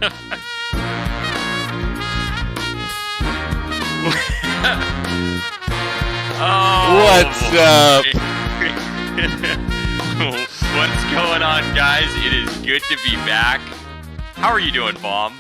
Oh, What's up? What's going on, guys? It is good to be back. How are you doing, Bomb?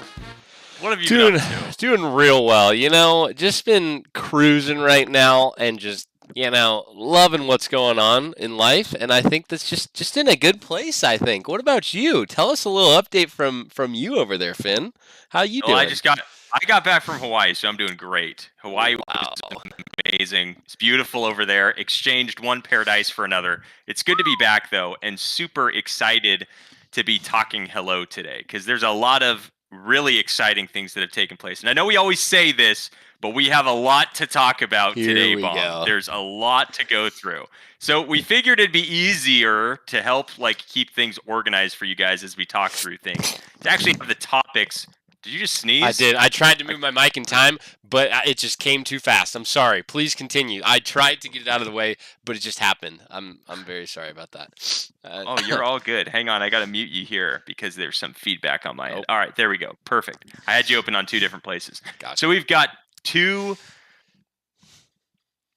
What have you been up to? Doing real well. Just been cruising right now and just, loving what's going on in life. And I think that's just in a good place, I think. What about you? Tell us a little update from you over there, Finn. How you Well, doing? I got back from Hawaii, so I'm doing great. Hawaii was Wow. amazing. It's beautiful over there. Exchanged one paradise for another. It's good to be back though, and super excited to be talking hello today because there's a lot of really exciting things that have taken place. And I know we always say this, but we have a lot to talk about Here today, we Bomb. go. There's a lot to go through. So we figured it'd be easier to help keep things organized for you guys as we talk through things. To actually have the topics. Did you just sneeze? I did. I tried to move my mic in time, but it just came too fast. I'm sorry. Please continue. I tried to get it out of the way, but it just happened. I'm very sorry about that. Oh, you're all good. Hang on, I gotta mute you here because there's some feedback on my end. Oh. All right, there we go. Perfect. I had you open on two different places. Gotcha. So we've got two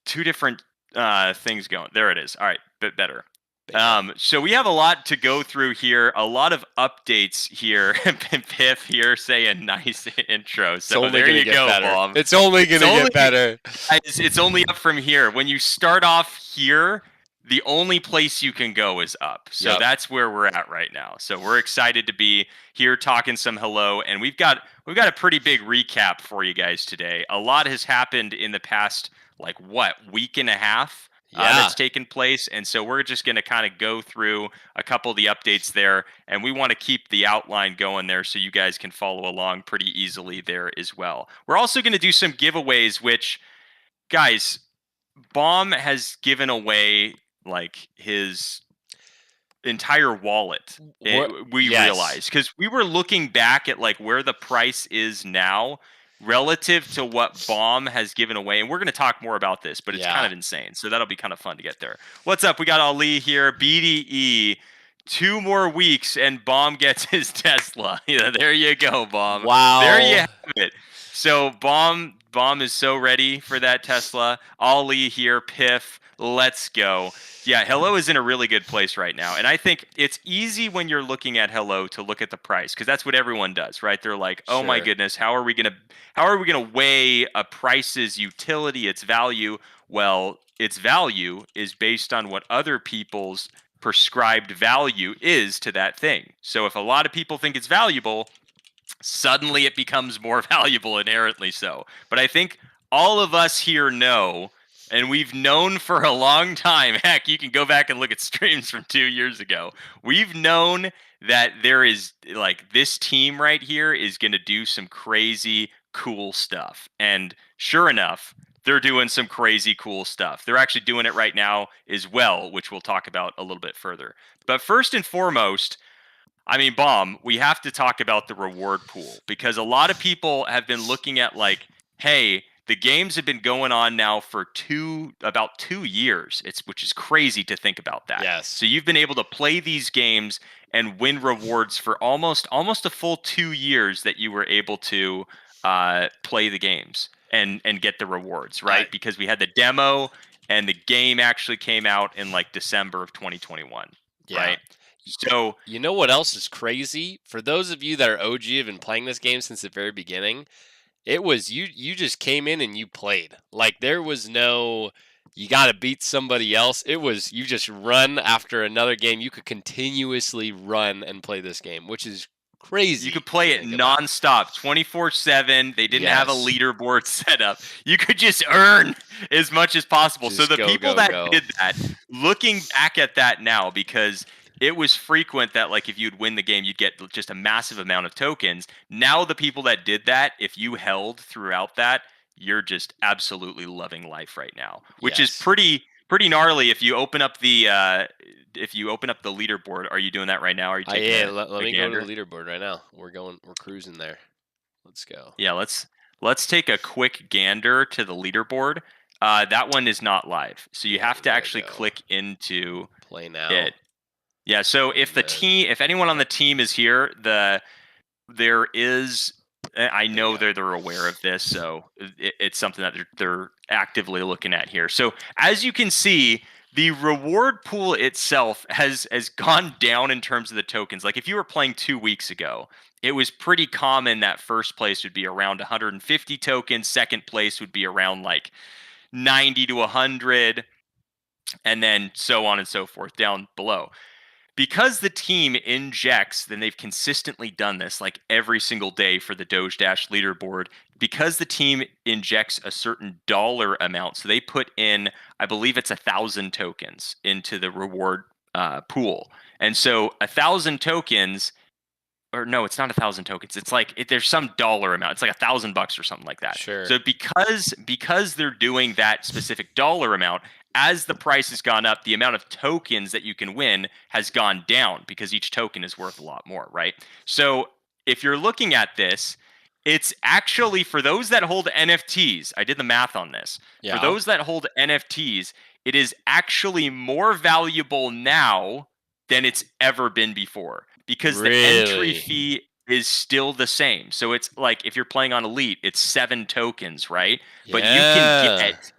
different things going. There it is. All right, bit better. So we have a lot to go through here, a lot of updates here. Piff here saying nice intro. So there you go, Bomb. It's only gonna get better. It's only up from here. When you start off here, the only place you can go is up. So that's where we're at right now. So we're excited to be here talking some hello, and we've got a pretty big recap for you guys today. A lot has happened in the past week and a half. That's taken place, and so we're just going to kind of go through a couple of the updates there, and we want to keep the outline going there so you guys can follow along pretty easily there as well. We're also going to do some giveaways, which, guys, Bomb has given away his entire wallet. We realized because we were looking back at where the price is now relative to what Bomb has given away, and we're going to talk more about this, but it's kind of insane. So that'll be kind of fun to get there. What's up? We got Ali here. BDE. 2 more weeks, and Bomb gets his Tesla. There you go, Bomb. Wow. There you have it. So Bomb is so ready for that Tesla. Ali here. Piff. Let's go. Yeah, Hello is in a really good place right now. And I think it's easy when you're looking at Hello to look at the price because that's what everyone does, right? They're like, "Oh my goodness, how are we going to weigh a price's utility, its value?" Well, its value is based on what other people's prescribed value is to that thing. So if a lot of people think it's valuable, suddenly it becomes more valuable inherently so. But I think all of us here know, and we've known for a long time, heck, you can go back and look at streams from 2 years ago. We've known that there is this team right here is going to do some crazy cool stuff. And sure enough, they're doing some crazy cool stuff. They're actually doing it right now as well, which we'll talk about a little bit further. But first and foremost, I mean, Bomb, we have to talk about the reward pool because a lot of people have been looking at hey, the games have been going on now for about 2 years. Which is crazy to think about that. Yes. So you've been able to play these games and win rewards for almost a full 2 years that you were able to play the games and get the rewards, right? Because we had the demo and the game actually came out in December of 2021, right? So you know what else is crazy? For those of you that are OG, have been playing this game since the very beginning. It was you just came in and you played. There was no you got to beat somebody else. It was you just run after another game. You could continuously run and play this game, which is crazy. You could play it nonstop, 24/7. They didn't have a leaderboard set up. You could just earn as much as possible. So the people that did that, looking back at that now, because it was frequent that if you'd win the game, you'd get just a massive amount of tokens. Now the people that did that, if you held throughout that, you're just absolutely loving life right now, which is pretty gnarly. If you open up the leaderboard, are you doing that right now? Are you taking let me go to the leaderboard right now. We're cruising there. Let's go. Yeah, let's take a quick gander to the leaderboard. That one is not live, so you have to actually click into play now. It. Yeah, so if anyone on the team is here, the there is. I There you know go. they're aware of this, so it's something that they're actively looking at here. So as you can see, the reward pool itself has gone down in terms of the tokens. Like if you were playing 2 weeks ago, it was pretty common that first place would be around 150 tokens, second place would be around like 90 to 100, and then so on and so forth down below. Because the team injects, then they've consistently done this like every single day for the Doge Dash leaderboard. Because the team injects a certain dollar amount, so they put in, I believe it's 1,000 tokens into the reward pool, and so 1,000 tokens, or no, it's not 1,000 tokens. It's like there's some dollar amount. It's like $1,000 or something like that. Sure. So because they're doing that specific dollar amount, as the price has gone up, the amount of tokens that you can win has gone down because each token is worth a lot more, right? So if you're looking at this, it's actually for those that hold NFTs. I did the math on this. Yeah. For those that hold NFTs, it is actually more valuable now than it's ever been before because the entry Really? fee is still the same. So it's like if you're playing on Elite, it's 7 tokens, right? But you can Yeah. get,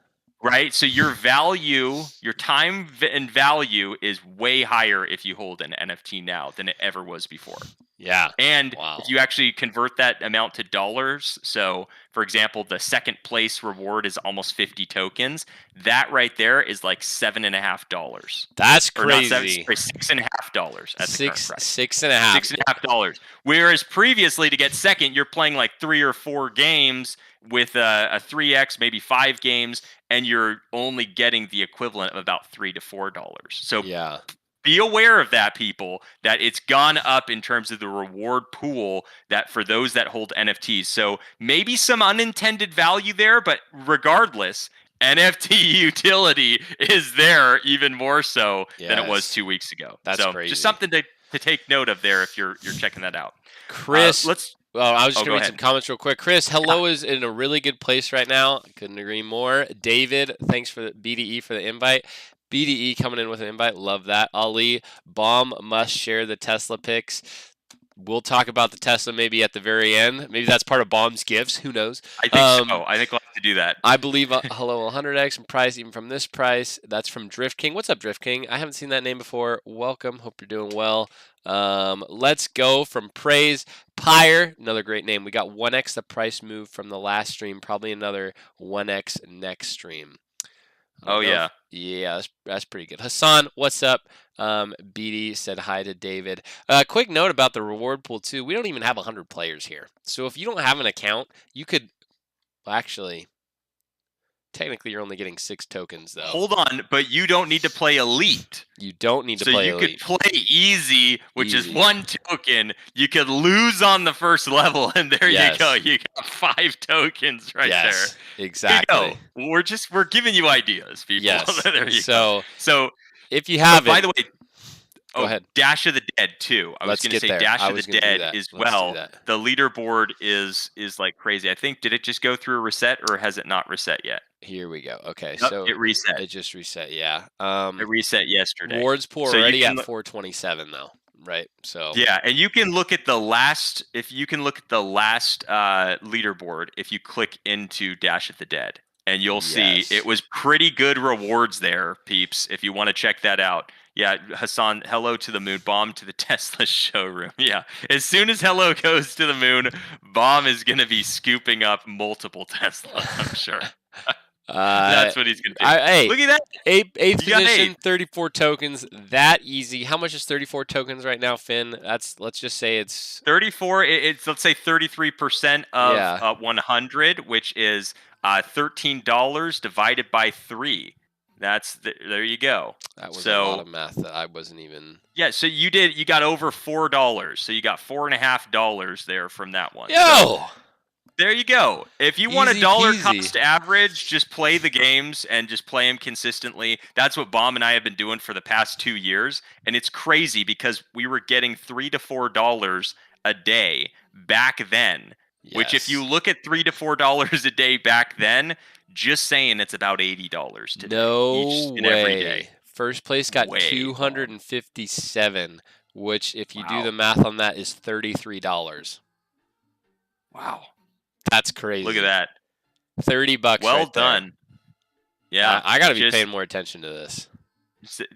right? So your value, your time and value is way higher if you hold an NFT now than it ever was before. Yeah. And Wow. if you actually convert that amount to dollars, so for example, the second place reward is almost 50 tokens. That right there is like $7.50. That's Or not seven, crazy. sorry, $6.50 at the current price. Six and a half. $6.50. Whereas previously, to get second, you're playing like 3 or 4 games with a 3x, maybe 5 games, and you're only getting the equivalent of about $3 to $4. So Yeah. be aware of that, people, that it's gone up in terms of the reward pool that for those that hold NFTs. So maybe some unintended value there, but regardless, NFT utility is there even more so than it was Yes. 2 weeks ago. That's so crazy. just something to take note of there if you're checking that out. Chris, Let's. I was just Oh, going to go read ahead. some comments real quick. Chris, hello is in a really good place right now. I couldn't agree more. David, thanks for the BDE for the invite. BDE coming in with an invite. Love that. Ali, Bomb must share the Tesla pics. We'll talk about the Tesla maybe at the very end. Maybe that's part of Bomb's gifts. Who knows? I think so. I think we'll have to do that. I believe hello 100x in price even from this price. That's from Drift King. What's up, Drift King? I haven't seen that name before. Welcome. Hope you're doing well. Let's go from Praise Pyre. Another great name. We got 1x the price move from the last stream. Probably another 1x next stream. Oh, yeah. Yeah, that's pretty good. Hassan, what's up? BD said hi to David. Quick note about the reward pool, too. We don't even have 100 players here. So if you don't have an account, you could... Well, actually, technically you're only getting 6 tokens, though. Hold on, but you don't need to play Elite. You don't need to play Elite. So you could play Easy, which is Easy. 1 token. You could lose on the first level, and there Yes. you go. You got 5 tokens right Yes, there. exactly. There you go. We're giving you ideas, people. Yes. There you So, go. So if you have by it, the way, go ahead. Dash of the Dead too. I was Let's going to get say there. Dash I of was the gonna do Dead that. as Let's do well. that. The leaderboard is like crazy. I think did it just go through a reset or has it not reset yet? Here we go. Okay, Nope, so it reset. it just reset. Yeah. It reset yesterday. Rewards pool So you already can at 427 though, right? So yeah, and you can look at the last. If you can look at the last leaderboard, if you click into Dash of the Dead, and you'll see Yes. it was pretty good rewards there, peeps. If you want to check that out. Yeah, Hassan, hello to the moon, Bomb to the Tesla showroom. Yeah, as soon as hello goes to the moon, Bomb is going to be scooping up multiple Teslas, I'm sure. That's what he's going to do. Hey, look at that. Eighth You got position, 8. 34 tokens. That easy. How much is 34 tokens right now, Finn? Let's just say it's 34. It's let's say 33% of Yeah. 100, which is $13 divided by 3. There you go. that was a So- lot of math that I wasn't even. Yeah, so you got over $4. So you got $4.50 there from that one. So Yo, there you go. If you want a Easy dollar peasy. cost average, just play the games and just play them consistently. That's what Bomb and I have been doing for the past 2 years, and it's crazy because we were getting $3 to $4 a day back then. Which, if you Yes. look at $3 to $4 a day back then, just saying it's about $80 today. No each and way. every day. First place got Way. 257, which if you do Wow. the math on that is $33. Wow. That's crazy. Look at that. $30 Well right there. done. Yeah. I got to be paying more attention to this.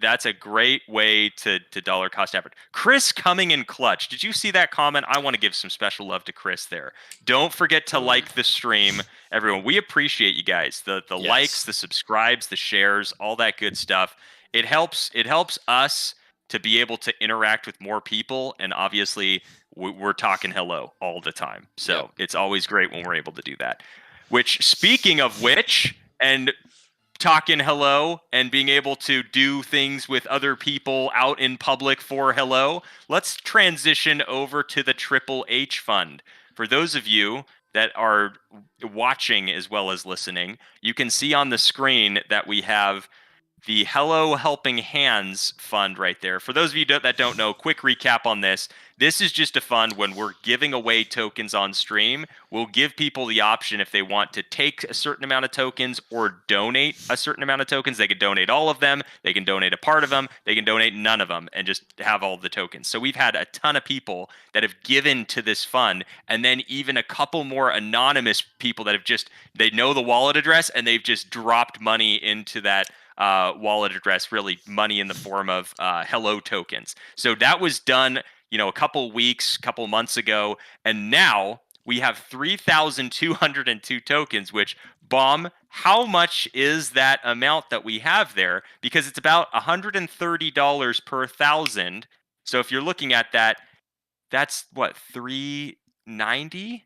That's a great way to dollar cost average. Chris coming in clutch. Did you see that comment? I want to give some special love to Chris there. Don't forget to like the stream, everyone. We appreciate you guys. The Yes. likes, the subscribes, the shares, all that good stuff. It helps us to be able to interact with more people, and obviously we're talking hello all the time. So It's always great when we're able to do that. Which, speaking of which, and talking hello and being able to do things with other people out in public for hello, let's transition over to the Triple H Fund. For those of you that are watching as well as listening, you can see on the screen that we have the Hello Helping Hands Fund right there. For those of you that don't know, quick recap on this. This is just a fund when we're giving away tokens on stream. We'll give people the option if they want to take a certain amount of tokens or donate a certain amount of tokens. They can donate all of them. They can donate a part of them. They can donate none of them and just have all the tokens. So we've had a ton of people that have given to this fund, and then even a couple more anonymous people that have just, they know the wallet address and they've just dropped money into that wallet address, really money in the form of hello tokens. So that was done, a couple months ago, and now we have 3,202 tokens, which, Bomb, how much is that amount that we have there? Because it's about $130 per thousand. So if you're looking at that, that's what, 390?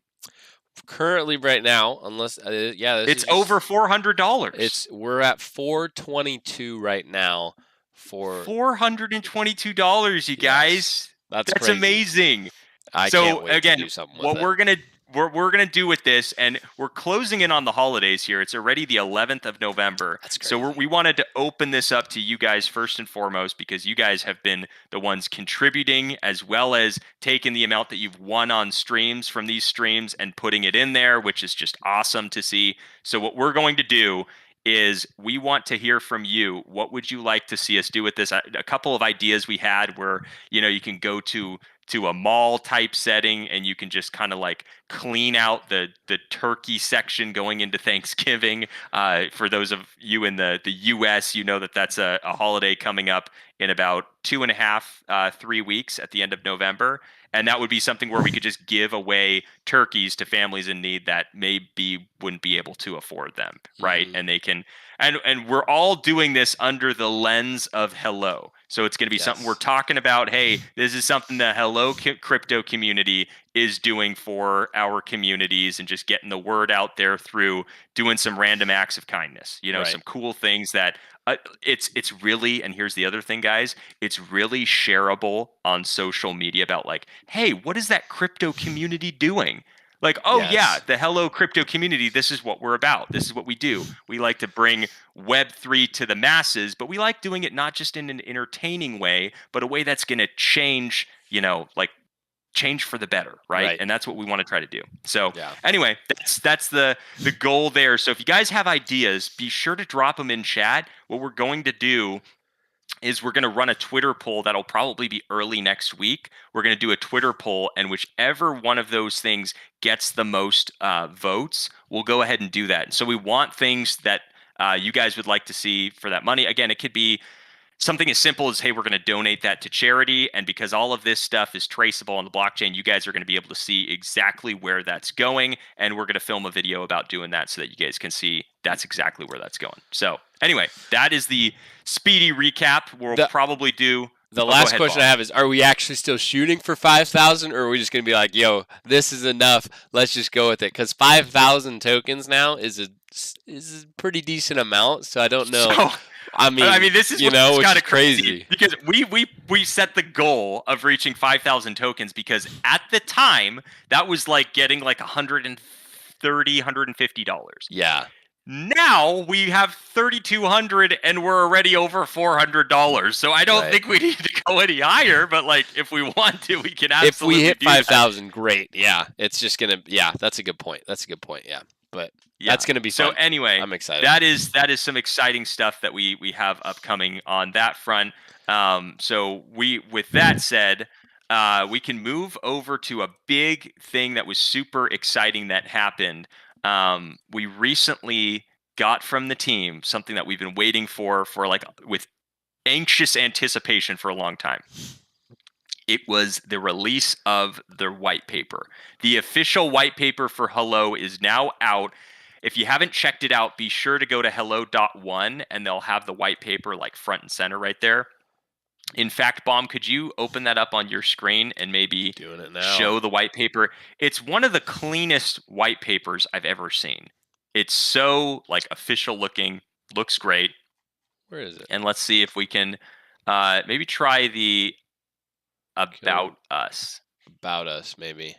Currently, right now, unless it's over $400. We're at 422 right now for $422, you guys. That's crazy. Amazing. I can't wait to do something with what we're gonna do with this, and we're closing in on the holidays here. It's already the 11th of November. That's crazy. So we wanted to open this up to you guys first and foremost, because you guys have been the ones contributing, as well as taking the amount that you've won on streams from these streams and putting it in there, which is just awesome to see. So what we're going to do is we want to hear from you. What would you like to see us do with this? A couple of ideas we had were, you can go to a mall type setting and you can just kind of like clean out the turkey section going into Thanksgiving. For those of you in the US, that's a holiday coming up in about 2.5, 3 weeks at the end of November. And that would be something where we could just give away turkeys to families in need that maybe wouldn't be able to afford them, right? And they can, and we're all doing this under the lens of hello. So it's going to be something we're talking about. Hey, this is something the Hello Crypto community is doing for our communities, and just getting the word out there through doing some random acts of kindness. Some cool things that it's really, and here's the other thing, guys, it's really shareable on social media about like, hey, what is that crypto community doing? Like, yeah, the Hello Crypto community, this is what we're about. This is what we do. We like to bring Web3 to the masses, but we like doing it not just in an entertaining way, but a way that's going to change, change for the better, right? And that's what we want to try to do. So anyway, that's the goal there. So if you guys have ideas, be sure to drop them in chat. What we're going to do is we're going to run a Twitter poll that'll probably be early next week. We're going to do a Twitter poll, and whichever one of those things gets the most votes, we'll go ahead and do that. So we want things that you guys would like to see for that money. Again, it could be something as simple as, hey, we're going to donate that to charity. And because all of this stuff is traceable on the blockchain, you guys are going to be able to see exactly where that's going. And we're going to film a video about doing that so that you guys can see that's exactly where that's going. So anyway, that is the speedy recap. We'll probably do... The last question I have is, are we actually still shooting for 5,000, or are we just going to be like, yo, this is enough, let's just go with it? Because 5,000 tokens now is a pretty decent amount, so I don't know. So, I mean, this is which is crazy. Because we set the goal of reaching 5,000 tokens because at the time, that was like getting like $130, $150. Yeah. Now we have 3,200 and we're already over $400. So I don't think we need to go any higher, but like if we want to, we can absolutely. If we hit 5,000, great. Yeah, it's just gonna. Yeah, that's a good point. Yeah, but that's gonna be fun. So anyway, I'm excited. That is some exciting stuff that we have upcoming on that front. So with that said, we can move over to a big thing that was super exciting that happened. We recently got from the team something that we've been waiting for like with anxious anticipation for a long time. It was the release of their white paper. The official white paper for Hello is now out. If you haven't checked it out, be sure to go to hello.one and they'll have the white paper like front and center right there. In fact, Bomb, could you open that up on your screen and maybe Doing it now. show the white paper? It's one of the cleanest white papers I've ever seen. It's so like official looking, looks great. Where is it? And let's see if we can maybe try the About Us. About Us, maybe.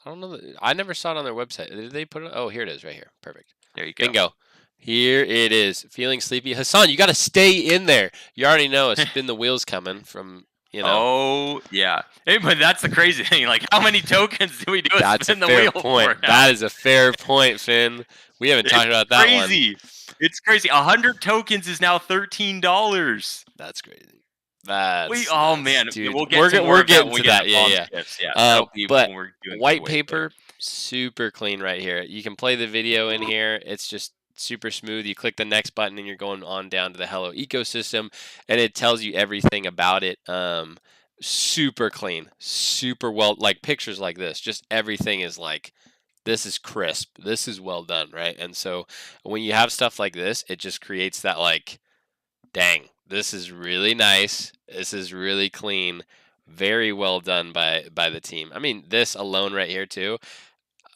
I don't know. I never saw it on their website. Did they put it? Oh, here it is right here. Perfect. There you go. Bingo. Here it is. Feeling sleepy. Hassan, you got to stay in there. You already know it's been the wheels coming from, you know. Oh, yeah. Hey, but that's the crazy thing. Like, how many tokens do we do That's spin a the fair wheel point. for now? That is a fair point, Finn. We haven't talked about that one. Crazy. It's crazy. 100 tokens is now $13. That's crazy. That's oh nuts, man, dude. we'll get to more we're of that getting when we to get that. to Yeah, Bomb's yeah. tips. Yeah. But when we're doing white giveaways, paper, super clean right here. You can play the video in here. It's just super smooth. You click the next button and you're going on down to the Hello ecosystem, and it tells you everything about it. Super clean, super well. Like pictures like this, just everything is like, this is crisp. This is well done, right? And so when you have stuff like this, it just creates that like, dang, this is really nice. This is really clean. Very well done by the team. I mean, this alone right here too.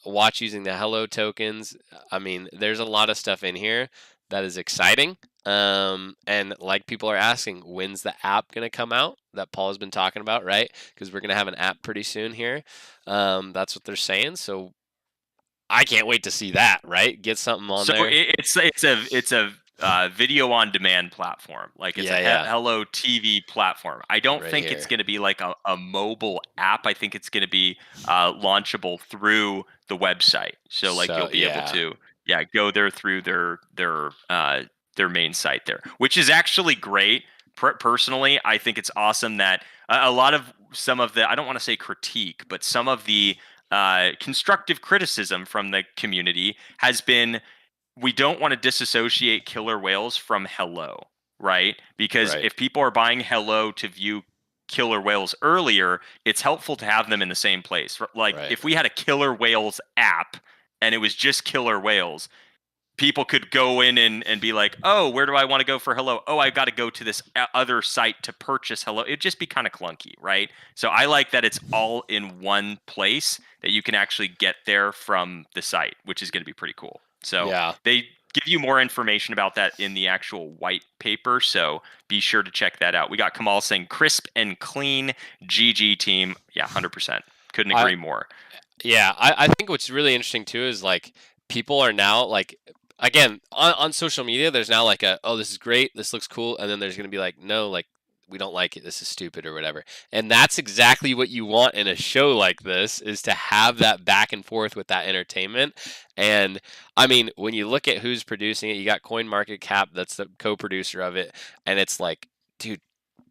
Watch using the Hello tokens. I mean, there's a lot of stuff in here that is exciting. And like people are asking, when's the app gonna come out that Paul has been talking about, right? Because we're gonna have an app pretty soon here. That's what they're saying. So I can't wait to see that, right? Get something on there. So it's a video on demand platform. Like it's Hello TV platform. I don't think it's going to be like a mobile app. I think it's going to be launchable through the website. So like you'll be able to go there through their main site there, which is actually great. Personally, I think it's awesome that a lot of some of the, I don't want to say critique, but some of the constructive criticism from the community has been, we don't want to disassociate Killer Whales from Hello, right? Because if people are buying Hello to view Killer Whales earlier, it's helpful to have them in the same place. Like if we had a Killer Whales app and it was just Killer Whales, people could go in and be like, oh, where do I want to go for Hello? Oh, I got to go to this other site to purchase Hello. It'd just be kind of clunky, right? So I like that it's all in one place that you can actually get there from the site, which is going to be pretty cool. So they give you more information about that in the actual white paper. So be sure to check that out. We got Kamal saying crisp and clean, GG team. Yeah, 100%. Couldn't agree more. Yeah, I think what's really interesting too is like people are now like, again, on social media, there's now like oh, this is great, this looks cool. And then there's going to be like, no, like, we don't like it, this is stupid or whatever. And that's exactly what you want in a show like this, is to have that back and forth with that entertainment. And I mean, when you look at who's producing it, you got CoinMarketCap, that's the co-producer of it. And it's like, dude,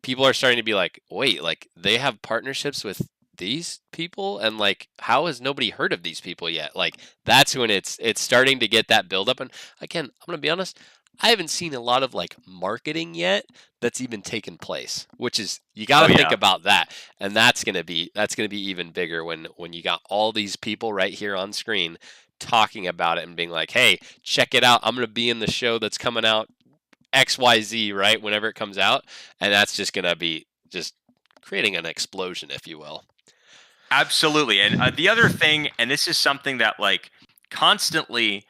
people are starting to be like, wait, like they have partnerships with these people, and like, how has nobody heard of these people yet? Like, that's when it's starting to get that build up. And again, I'm gonna be honest, I haven't seen a lot of like marketing yet that's even taken place, which is, you got to think about that. And that's gonna be even bigger when you got all these people right here on screen talking about it and being like, hey, check it out, I'm gonna be in the show that's coming out XYZ, right, whenever it comes out. And that's just gonna be just creating an explosion, if you will. Absolutely. And the other thing, and this is something that like constantly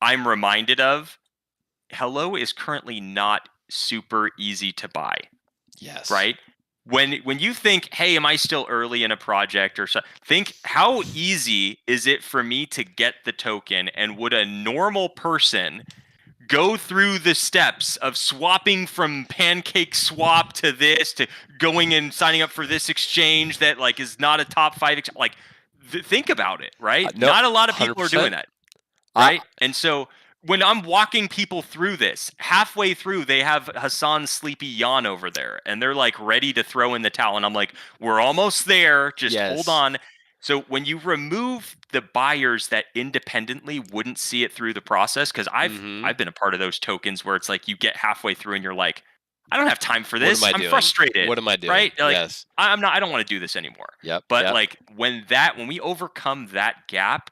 I'm reminded of, Hello is currently not super easy to buy. Yes. Right? When you think, hey, am I still early in a project or so, think how easy is it for me to get the token, and would a normal person go through the steps of swapping from Pancake Swap to this, to going and signing up for this exchange that like is not a top 5 like think about it, right? No, not a lot of people 100%. are doing that, right? And so when I'm walking people through this, halfway through they have Hassan's sleepy yawn over there, and they're like ready to throw in the towel, and I'm like, we're almost there. Just hold Yes. on. So when you remove the buyers that independently wouldn't see it through the process, because Mm-hmm. I've been a part of those tokens where it's like you get halfway through and you're like, I don't have time for What am this. I I'm doing? frustrated, What am I doing? right? Like Yes. I'm not. I don't want to do this anymore. Yep. But Yep. like when we overcome that gap,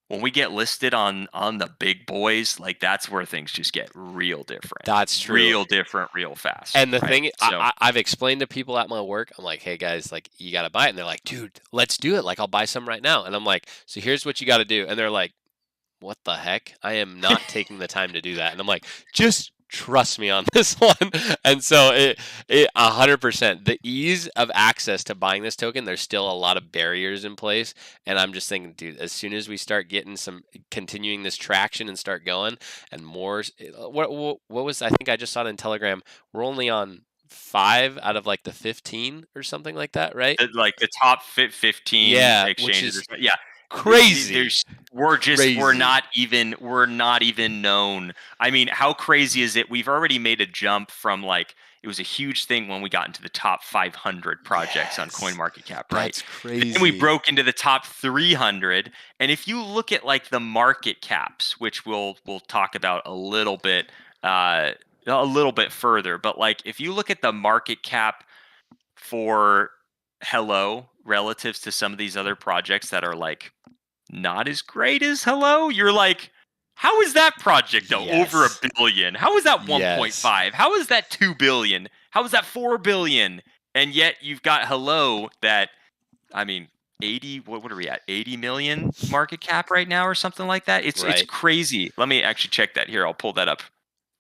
when we get listed on the big boys, like that's where things just get real different, That's true. real different, real fast. And the Right. thing, So I've explained to people at my work, I'm like, hey guys, like you got to buy it. And they're like, dude, let's do it. Like I'll buy some right now. And I'm like, so here's what you got to do. And they're like, what the heck? I am not taking the time to do that. And I'm like, just trust me on this one. And so it 100%, the ease of access to buying this token, there's still a lot of barriers in place. And I'm just thinking, dude, as soon as we start getting continuing this traction and start going and more, what was, I think I just saw it in Telegram. We're only on 5 out of like the 15 or something like that, right? like the top 15 Yeah, which exchanges, is yeah, crazy. there's Crazy. we're not even known. I mean, how crazy is it? We've already made a jump from like it was a huge thing when we got into the top 500 projects on Yes. CoinMarketCap, right? That's Then we crazy. broke into the top 300, and if you look at like the market caps, which we'll talk about uh, a little bit further, but like if you look at the market cap for Hello relatives to some of these other projects that are like not as great as Hello, you're like, how is that project over a Yes. billion? How is that Yes. 1.5? How is that 2 billion? How is that 4 billion? And yet you've got Hello that, I mean, 80, what are we at? 80 million market cap right now or something like that. It's Right. crazy. Let me actually check that here. I'll pull that up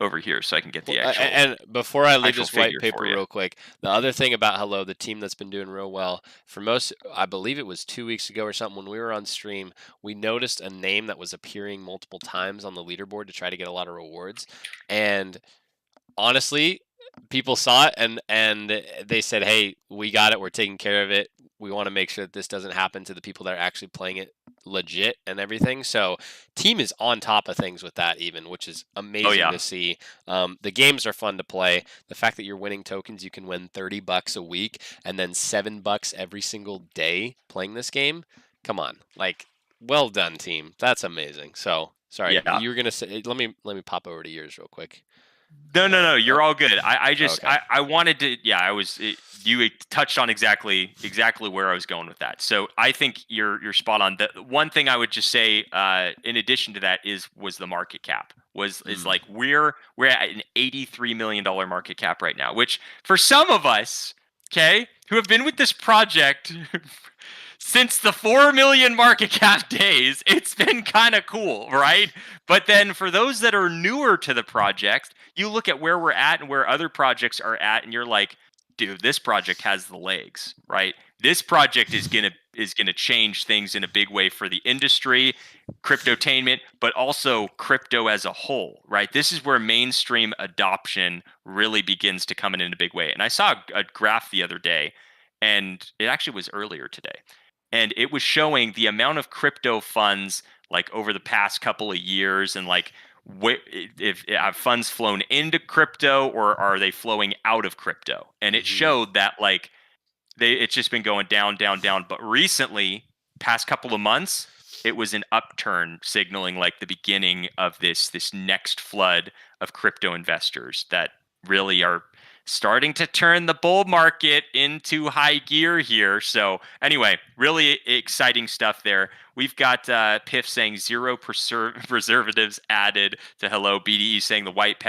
over here so I can get Well, the actual and before I leave actual this white figure paper for you. real quick, the other thing about Hello, the team that's been doing real well, for most, I believe it was 2 weeks ago or something, when we were on stream, we noticed a name that was appearing multiple times on the leaderboard to try to get a lot of rewards. And honestly, people saw it and they said, "Hey, we got it. We're taking care of it. We want to make sure that this doesn't happen to the people that are actually playing it legit and everything." So, team is on top of things with that, even, which is Oh amazing yeah. to see. The games are fun to play. The fact that you're winning tokens, you can win $30 a week and then $7 every single day playing this game. Come on, like, well done, team. That's amazing. So, sorry, Yeah. you were gonna say. Let me pop over to yours real quick. No. Oh, You're all good. I just okay. I wanted to. Yeah, you touched on exactly where I was going with that. So I think you're spot on. The one thing I would just say, in addition to that, was the market cap is Mm. like we're at an $83 million market cap right now, which for some of us, okay, who have been with this project since the 4 million market cap days, it's been kind of cool, right? But then for those that are newer to the project, you look at where we're at and where other projects are at, and you're like, dude, this project has the legs, right? This project is gonna change things in a big way for the industry, cryptotainment, but also crypto as a whole, right? This is where mainstream adoption really begins to come in a big way. And I saw a graph the other day, and it actually was earlier today, and it was showing the amount of crypto funds like over the past couple of years, and like if have funds flown into crypto or are they flowing out of crypto, and it Mhm. showed that like it's just been going down, down, down. But recently, past couple of months, it was an upturn, signaling like the beginning of this next flood of crypto investors that really are starting to turn the bull market into high gear here. So anyway, really exciting stuff there. We've got Piff saying zero preservatives added to Hello. BDE saying the white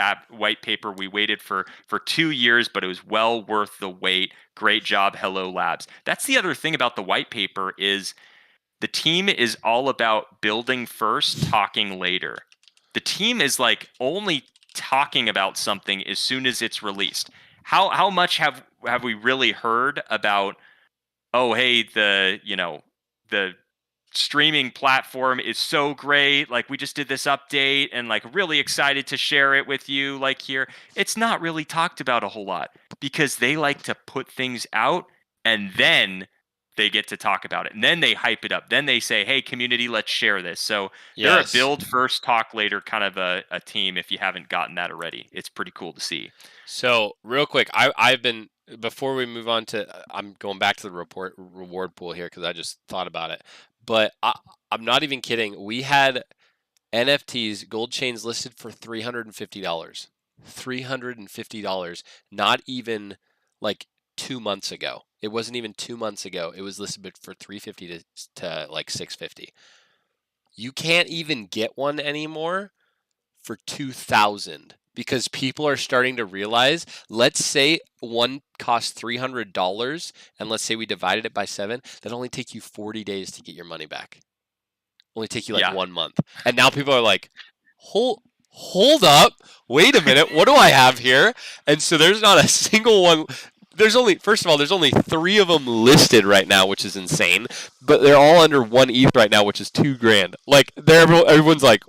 paper we waited for 2 years, but it was well worth the wait. Great job, Hello Labs. That's the other thing about the white paper is the team is all about building first, talking later. The team is like only talking about something as soon as it's released. How much have we really heard about, oh hey, the streaming platform is so great, like we just did this update and like really excited to share it with you, like here. It's not really talked about a whole lot because they like to put things out and then they get to talk about it. And then they hype it up. Then they say, hey, community, let's share this. So they're a Yes. build first, talk later kind of a team if you haven't gotten that already. It's pretty cool to see. So real quick, I've been before we move on to I'm going back to the reward pool here because I just thought about it. But I'm not even kidding. We had NFTs, gold chains listed for $350. $350. Not even like 2 months ago. It wasn't even 2 months ago. It was listed for $350 to like $650. You can't even get one anymore for $2,000 because people are starting to realize, let's say one costs $300 and let's say we divided it by 7, that only take you 40 days to get your money back. Only take you like 1 month. And now people are like, hold up, wait a minute, what do I have here? And so there's not a single one. First of all, there's only 3 of them listed right now, which is insane. But they're all under 1 ETH right now, which is $2,000. Like everyone's like,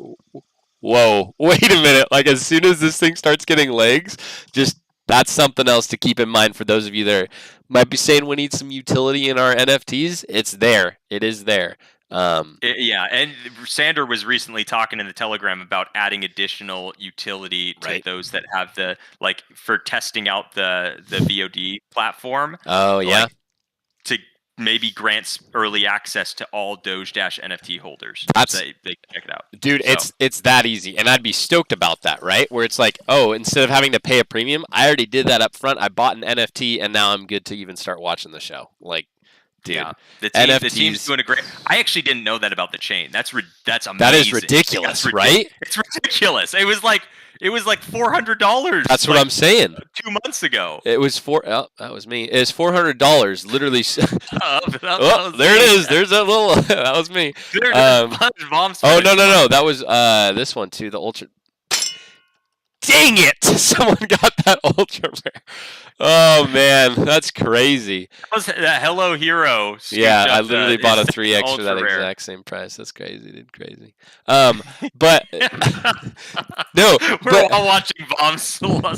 whoa, wait a minute. Like as soon as this thing starts getting legs, just that's something else to keep in mind for those of you that might be saying we need some utility in our NFTs. It's there. It is there. Yeah, and Sander was recently talking in the Telegram about adding additional utility to those that have the for testing out the VOD platform. Oh yeah, to maybe grants early access to all Doge Dash NFT holders. They can check it out, dude. So. It's that easy, and I'd be stoked about that, right? Where it's like, oh, instead of having to pay a premium, I already did that up front. I bought an NFT, and now I'm good to even start watching the show. Like. Dude, yeah, the team's doing a great. I actually didn't know that about the chain. That's amazing. That is ridiculous, right? It's ridiculous. It was like $400. That's what I'm saying. 2 months ago. It was Oh, that was me. It was $400. Literally. There it is. There's that little. That was me. Oh no. That was this one too. The ultra. Dang it! Someone got that ultra rare. Oh man, that's crazy. That was that Hello Hero. Yeah, I literally bought a 3x for that exact same price. That's crazy, dude. Crazy. But no, we're all watching bombs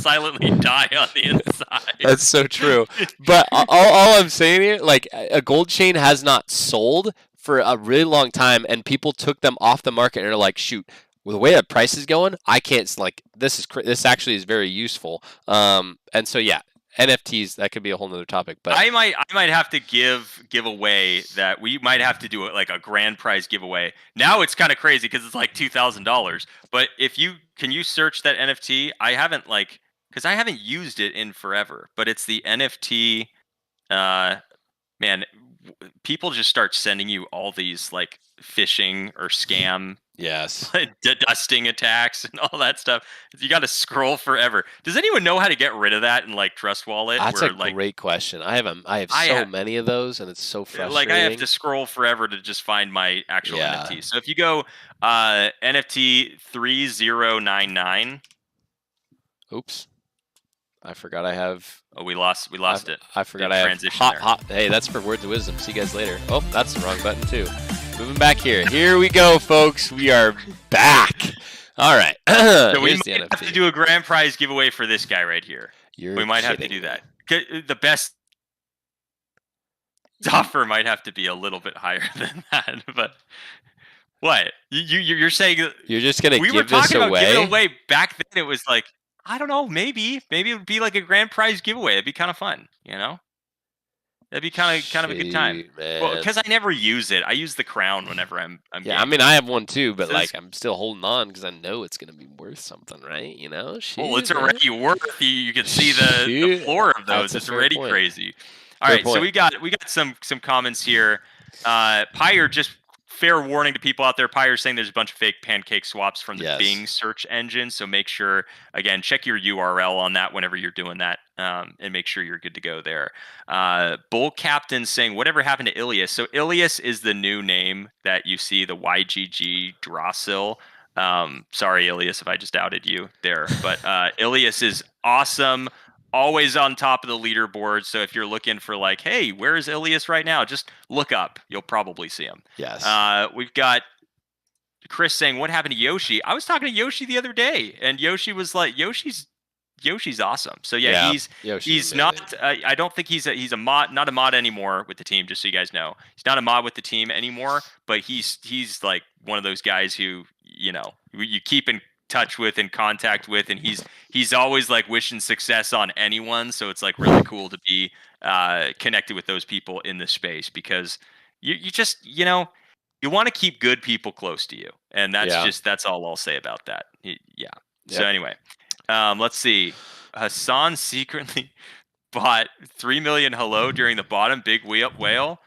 silently die on the inside. That's so true. But all I'm saying here, like a gold chain has not sold for a really long time, and people took them off the market and are like, shoot. With the way the price is going, I can't this actually is very useful. And so yeah, NFTs, that could be a whole nother topic. But I might have to give away that we might have to do like a grand prize giveaway. Now it's kind of crazy because it's like $2,000. But if you search that NFT, I haven't because I haven't used it in forever. But it's the NFT. Man, people just start sending you all these like phishing or scam. Yes. Dusting attacks and all that stuff. You got to scroll forever. Does anyone know how to get rid of that in like Trust Wallet? That's a great question. I have so many of those, and it's so frustrating. Like I have to scroll forever to just find my actual NFT. So if you go NFT 3099. Oops. I forgot I have. Oh, we lost it. I forgot I have hot. Hey, that's for words of wisdom. See you guys later. Oh, that's the wrong button too. Moving back here. Here we go, folks. We are back. All right. So we might have to do a grand prize giveaway for this guy right here. We might have to do that. The best offer might have to be a little bit higher than that. But what? You're saying you're just gonna we give were talking this about away? Giving it away back then. It was like, I don't know, maybe it would be like a grand prize giveaway. It'd be kind of fun, you know? That'd be kind of a good time. Man. Well, because I never use it. I use the crown whenever I'm yeah, I mean, I have one too, but like I'm still holding on because I know it's gonna be worth something, right? You know? Well, it's already worth. You can see the floor of those. It's already crazy. All right, so we got some comments here. Pyre, just fair warning to people out there. Pyre saying there's a bunch of fake pancake swaps from the Bing search engine. So make sure, again, check your URL on that whenever you're doing that, and make sure you're good to go there. Bull Captain saying, whatever happened to Ilias? So Ilias is the new name that you see, the YGG Drossil. Sorry, Ilias, if I just outed you there. But Ilias is awesome. Always on top of the leaderboard. So if you're looking for like, hey, where is Ilias right now? Just look up. You'll probably see him. Yes. We've got Chris saying, what happened to Yoshi? I was talking to Yoshi the other day, and Yoshi was like, Yoshi's Yoshi's awesome. So yeah, Yeah, Yoshi's he's amazing. not. I don't think he's a mod, not a mod anymore with the team. Just so you guys know, he's not a mod with the team anymore. But he's like one of those guys who you keep in touch with and contact with, and he's always like wishing success on anyone. So it's like really cool to be connected with those people in the space because you just you want to keep good people close to you, and Yeah. that's all I'll say about that. Yeah. So Yep. anyway, let's see. Hassan secretly bought 3 million hello during the bottom big whale.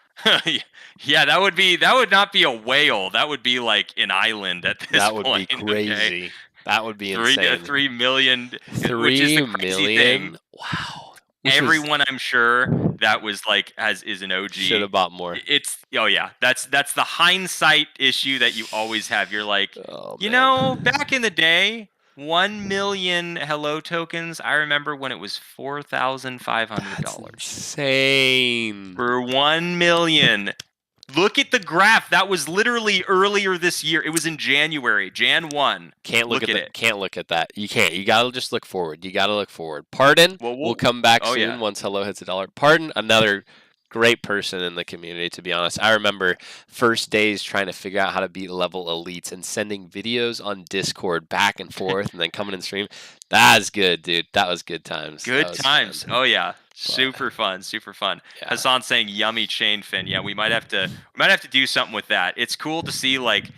Yeah, that would not be a whale. That would be like an island at this That would be point. Okay, crazy. That would be three insane. 3 million, which is the 3 crazy thing. million? Wow. Which was Everyone I'm sure that was like is an OG. should have bought more. It's yeah, that's the hindsight issue that you always have. You're like, Oh man. back in the day, 1 million hello tokens. I remember when it was $4,500 That's insane. for 1 million. Look at the graph. That was literally earlier this year. It was in January, Jan 1. Can't look at at that. it. Can't look at that. You can't. You gotta just look forward. You gotta look forward. Pardon Well, will come back oh, soon yeah. once Hello hits $1. Pardon, another great person in the community. To be honest, I remember first days trying to figure out how to beat level elites and sending videos on Discord back and forth, and then coming in stream. That was good, dude. That was good times. That Good was times. fun. Oh yeah. Super fun, super fun. Yeah. Hassan saying yummy chain fin. Yeah, we might have to do something with that. It's cool to see like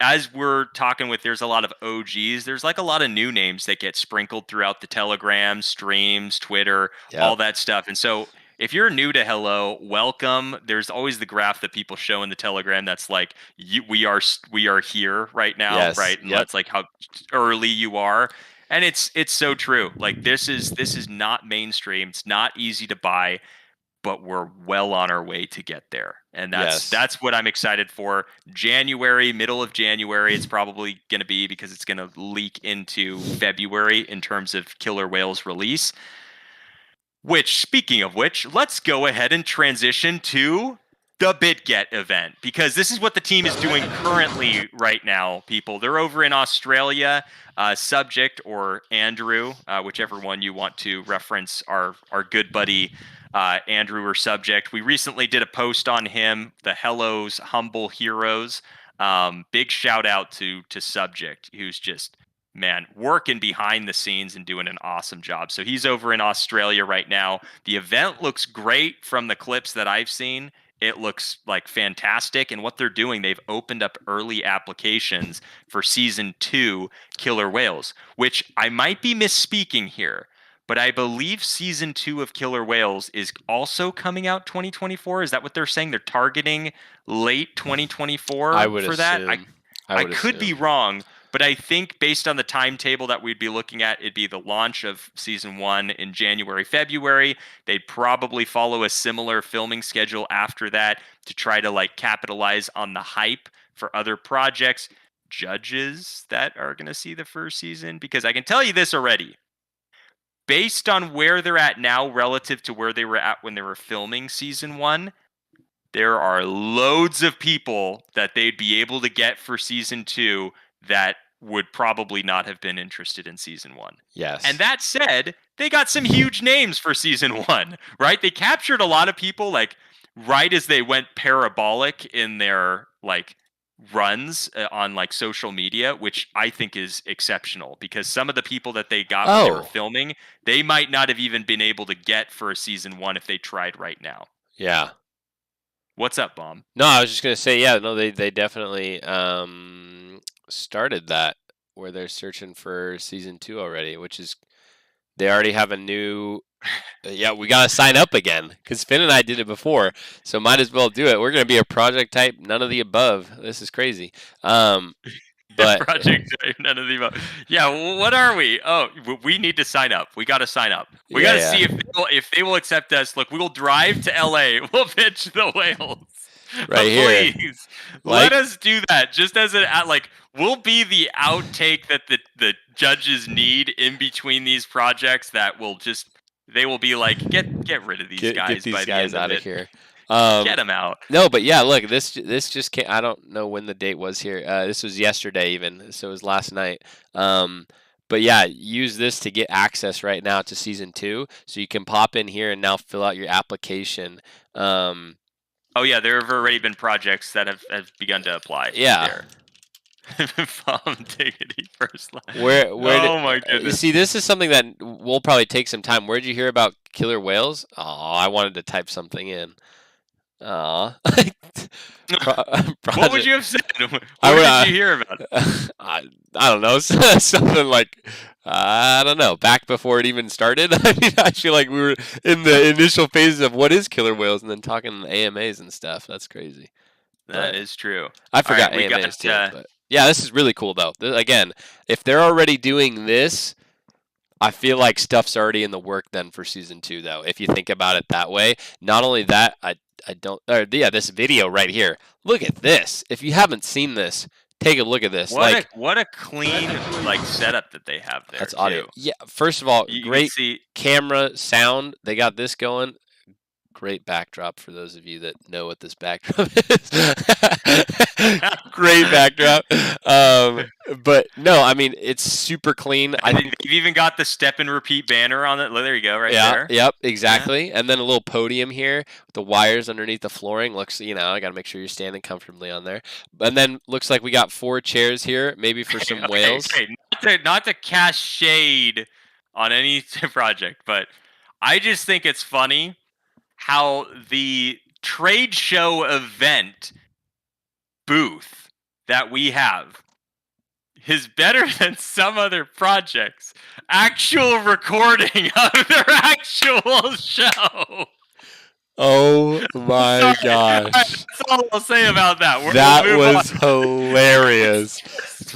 as we're talking with there's a lot of OGs, there's like a lot of new names that get sprinkled throughout the Telegram, streams, Twitter, Yep. all that stuff. And so if you're new to Hello, welcome. There's always the graph that people show in the Telegram that's like we are here right now, Yes, right? And yep. that's like how early you are. And it's so true. Like this is not mainstream. It's not easy to buy, but we're well on our way to get there. And Yes. that's what I'm excited for. January, middle of January, it's probably going to be because it's going to leak into February in terms of Killer Whales release. Which, speaking of which, let's go ahead and transition to the BitGet event because this is what the team is doing currently right now, people. They're over in Australia. Subject or Andrew, whichever one you want to reference, our good buddy Andrew or Subject. We recently did a post on him, the Hello's Humble Heroes. Big shout out to Subject, who's just working behind the scenes and doing an awesome job. So he's over in Australia right now. The event looks great from the clips that I've seen. It looks like fantastic. And what they're doing, they've opened up early applications for Season 2 Killer Whales, which I might be misspeaking here, but I believe Season 2 of Killer Whales is also coming out 2024. Is that what they're saying? They're targeting late 2024 I would for assume. that? I could be wrong, but I think based on the timetable that we'd be looking at, it'd be the launch of Season 1 in January, February. They'd probably follow a similar filming schedule after that to try to like capitalize on the hype for other projects. Judges that are going to see the first season, because I can tell you this already. Based on where they're at now relative to where they were at when they were filming Season 1, there are loads of people that they'd be able to get for Season 2 that would probably not have been interested in Season 1. Yes. And that said, they got some huge names for Season 1, right? They captured a lot of people like right as they went parabolic in their like runs on like social media, which I think is exceptional because some of the people that they got when they were filming, they might not have even been able to get for a Season 1 if they tried right now. Yeah. What's up, Bomb? No, I was just gonna say, yeah, no, they definitely started that where they're searching for Season 2 already, which is they already have a new. Yeah, we gotta sign up again because Finn and I did it before, so might as well do it. We're gonna be a project type, none of the above. This is crazy. But project none of the above. Yeah, what are we? Oh, we need to sign up. We got to sign up. We got to see if they will accept us. Look, we will drive to LA. We'll pitch the whales. Right here. Please let us do that. Just as we'll be the outtake that the judges need in between these projects. That will just they will be like get rid of these guys. Get these by guys the end out of of here. Get them out. No, but yeah, look, this just came. I don't know when the date was here. This was yesterday, even, so it was last night. But yeah, use this to get access right now to season 2, so you can pop in here and now fill out your application. Oh yeah, there have already been projects that have begun to apply Yeah. there. Bomb dignity first line. Where Oh my goodness. see, this is something that will probably take some time. Where did you hear about killer whales? Oh, I wanted to type something in. Aw. What would you have said? I Where would, did you hear about it? I don't know, something like, I don't know, back before it even started. I mean, I feel like we were in the initial phases of what is killer whales, and then talking AMAs and stuff. That's crazy. That But is true. I forgot we AMAs got too. But yeah, this is really cool though. Again, if they're already doing this, I feel like stuff's already in the work then for season 2 though. If you think about it that way. Not only that, I don't. Yeah, this video right here. Look at this. If you haven't seen this, take a look at this. What a clean like setup that they have there. That's audio. Too. Yeah. First of all, You can great see camera, sound. They got this going. Great backdrop for those of you that know what this backdrop is. Great backdrop. But no, I mean, it's super clean. I think you've even got the step and repeat banner on it. There you go, right there. Yep, exactly. Yeah. And then a little podium here with the wires underneath the flooring. Looks, I got to make sure you're standing comfortably on there. And then looks like we got 4 chairs here, maybe for some whales. Okay. Not to cast shade on any project, but I just think it's funny how the trade show event booth that we have is better than some other projects' actual recording of their actual show. Oh my gosh. That's all I'll say about that. That was hilarious.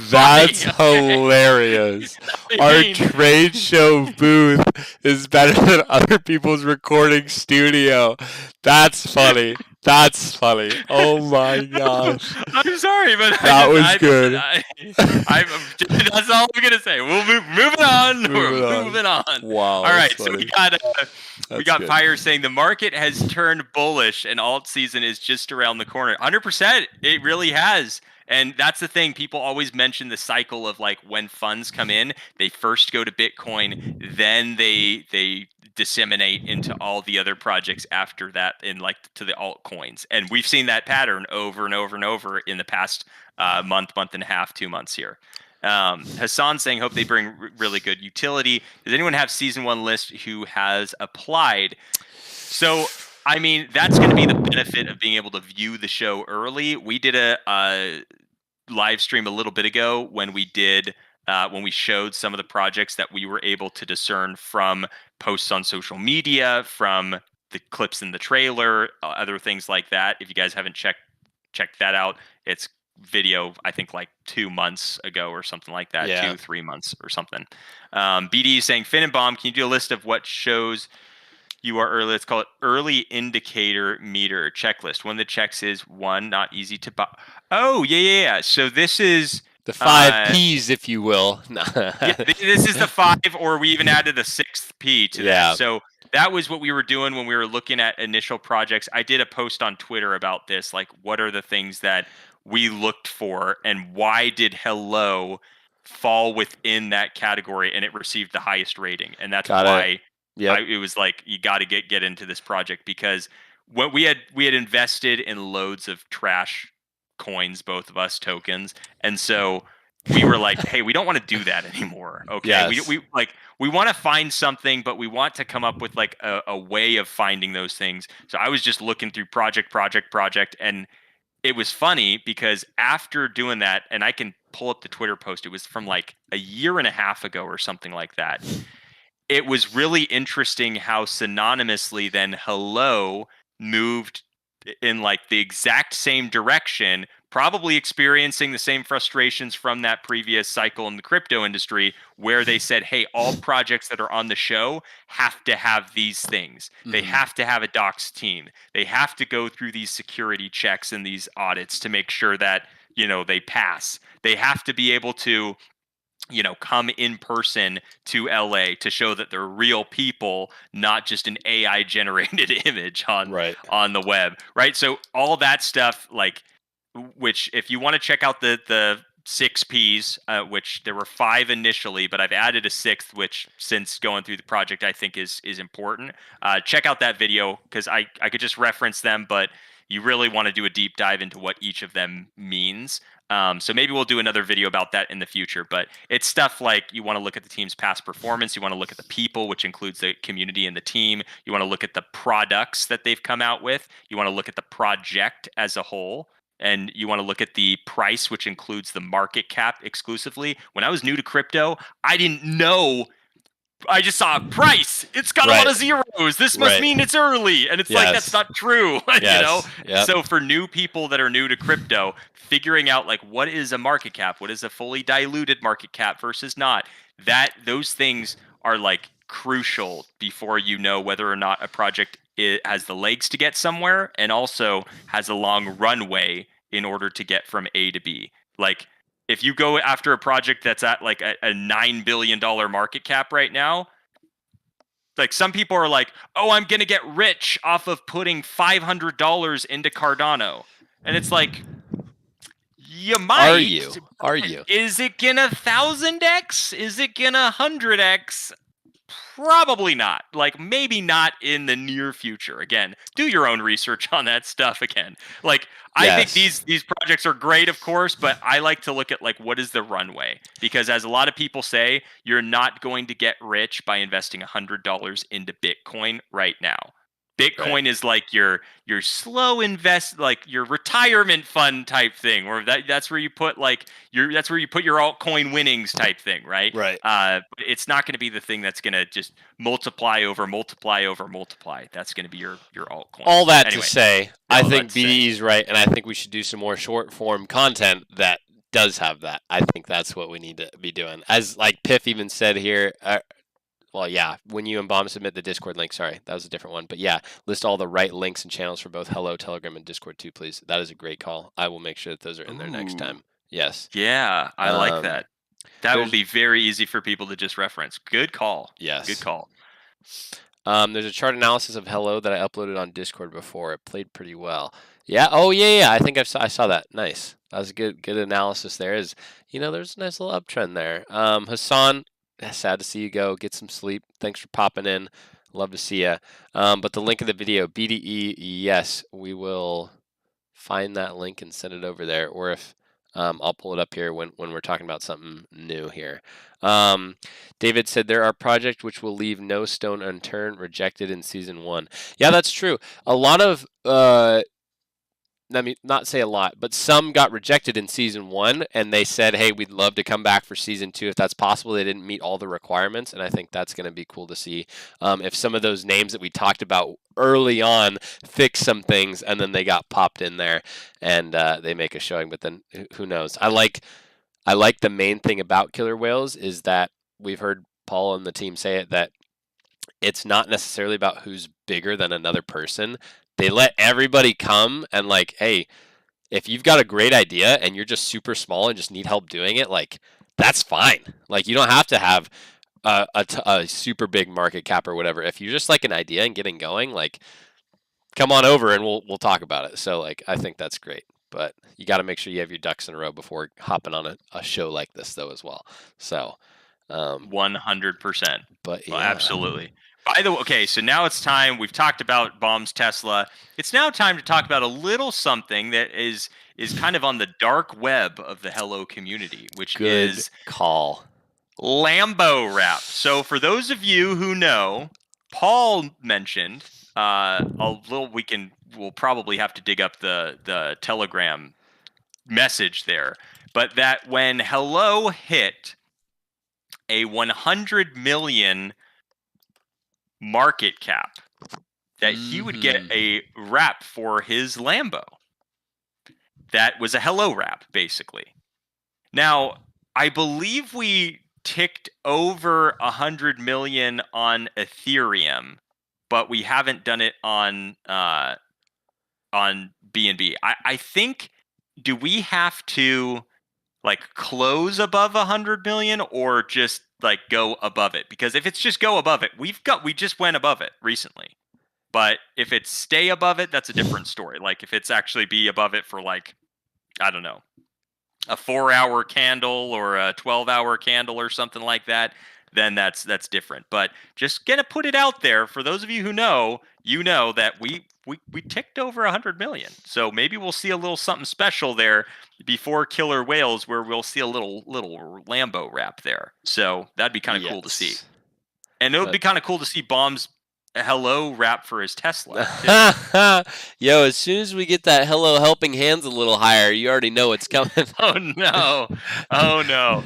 That's hilarious. Our trade show booth is better than other people's recording studio. That's funny. That's funny. Oh my gosh. I'm sorry, but that was good. That's all I'm gonna say. We'll moving on. Moving on. Wow. All right, so we got good. Fire saying the market has turned bullish and alt season is just around the corner. 100%, it really has. And that's the thing. People always mention the cycle of like when funds come in, they first go to Bitcoin, then they disseminate into all the other projects after that in like to the altcoins. And we've seen that pattern over and over and over in the past month and a half, 2 months here. Hassan saying, hope they bring really good utility. Does anyone have season 1 list who has applied? So, I mean, that's going to be the benefit of being able to view the show early. We did a live stream a little bit ago when we showed some of the projects that we were able to discern from posts on social media, from the clips in the trailer, other things like that. If you guys haven't checked that out, it's video, I think like 2 months ago or something like that. Yeah. 2-3 months or something. BD is saying, Finn and Bomb, can you do a list of what shows you are early? Let's call it early indicator meter checklist. One of the checks is 1, not easy to buy. Oh, yeah. So this is the 5 P's, if you will. This is the 5, or we even added the 6th P to that. So that was what we were doing when we were looking at initial projects. I did a post on Twitter about this, like what are the things that we looked for and why did Hello fall within that category and it received the highest rating. And that's why it was like, you got to get into this project, because what we had invested in loads of trash coins, both of us, tokens. And so we were like, hey, we don't want to do that anymore. Okay. Yes. We want to find something, but we want to come up with like a way of finding those things. So I was just looking through project. And it was funny because after doing that, and I can pull up the Twitter post, it was from like a year and a half ago or something like that. It was really interesting how synonymously then Hello moved in like the exact same direction, probably experiencing the same frustrations from that previous cycle in the crypto industry, where they said, hey, all projects that are on the show have to have these things. They have to have a docs team. They have to go through these security checks and these audits to make sure that, they pass. They have to be able to come in person to LA to show that they're real people, not just an AI generated image on the web. Right. So all that stuff, like, which if you want to check out the 6 Ps, which there were 5 initially, but I've added a 6th, which since going through the project, I think is important. Check out that video because I could just reference them, but you really want to do a deep dive into what each of them means. So maybe we'll do another video about that in the future. But it's stuff like you want to look at the team's past performance, you want to look at the people, which includes the community and the team. You want to look at the products that they've come out with. You want to look at the project as a whole. And you want to look at the price, which includes the market cap exclusively. When I was new to crypto, I didn't know. I just saw a price. It's got a lot of zeros. This must mean it's early. And it's like, that's not true. You know? Yep. So for new people that are new to crypto, figuring out like what is a market cap, what is a fully diluted market cap versus not, those things are like crucial before you know whether or not a project has the legs to get somewhere and also has a long runway in order to get from A to B. Like if you go after a project that's at like a $9 billion market cap right now, like some people are like, oh, I'm going to get rich off of putting $500 into Cardano. And it's like, you might. Are you? Is it going to 1000x? Is it going to 100x? Probably not. Like maybe not in the near future. Again, do your own research on that stuff again. Like I think these projects are great, of course, but I like to look at like what is the runway? Because as a lot of people say, you're not going to get rich by investing $100 into Bitcoin right now. Bitcoin is like your slow invest, like your retirement fund type thing, or that's where you put like your altcoin winnings type thing, right? Right. But it's not going to be the thing that's going to just multiply over multiply over multiply. That's going to be your altcoin. All that to say, I think BDE is right, and I think we should do some more short form content that does have that. I think that's what we need to be doing. As like Piff even said here. Well, yeah, when you and Bomb submit the Discord link, sorry, that was a different one. But yeah, list all the right links and channels for both Hello, Telegram, and Discord too, please. That is a great call. I will make sure that those are in there next time. Yes. Yeah, I like that. That will be very easy for people to just reference. Good call. Yes. Good call. There's a chart analysis of Hello that I uploaded on Discord before. It played pretty well. Yeah. Oh, yeah. I think I saw that. Nice. That was a good analysis there. There's a nice little uptrend there. Hassan, sad to see you go. Get some sleep. Thanks for popping in. Love to see you. But the link of the video, BDE, yes, we will find that link and send it over there. Or if I'll pull it up here when we're talking about something new here. David said there are projects which will leave no stone unturned, rejected in season 1. Yeah, that's true. A lot of let me not say a lot, but some got rejected in season 1, and they said, hey, we'd love to come back for season 2 if that's possible. They didn't meet all the requirements, and I think that's going to be cool to see if some of those names that we talked about early on fix some things, and then they got popped in there, and they make a showing, but then who knows? I like the main thing about Killer Whales is that we've heard Paul and the team say it, that it's not necessarily about who's bigger than another person. They let everybody come and like, hey, if you've got a great idea and you're just super small and just need help doing it, like that's fine. Like you don't have to have a super big market cap or whatever. If you're just like an idea and getting going, like come on over and we'll talk about it. So like I think that's great. But you got to make sure you have your ducks in a row before hopping on a show like this though as well. So 100%. But yeah. Well, absolutely. By the way, okay, so now it's time. We've talked about Bomb's Tesla. It's now time to talk about a little something that is kind of on the dark web of the Hello community, which is call Lambo Wrap. So for those of you who know, Paul mentioned we'll probably have to dig up the Telegram message there, but that when Hello hit a 100 million market cap, that he would get a wrap for his Lambo. That was a Hello wrap, basically. Now, I believe we ticked over 100 million on Ethereum, but we haven't done it on BNB. I think, do we have to like close above 100 million or just like go above it? Because if it's just go above it, we just went above it recently. But if it's stay above it, that's a different story. Like if it's actually be above it for like, I don't know, a 4-hour candle or a 12-hour candle or something like that, then that's different. But just gonna put it out there for those of you who know, you know that we ticked over 100 million. So maybe we'll see a little something special there before Killer Whales, where we'll see a little Lambo wrap there. So that'd be kind of cool to see. Yes. And it would But be kind of cool to see Bomb's hello rap for his Tesla too. yo, as soon as we get that hello helping hands a little higher, you already know it's coming. Oh no. Oh no.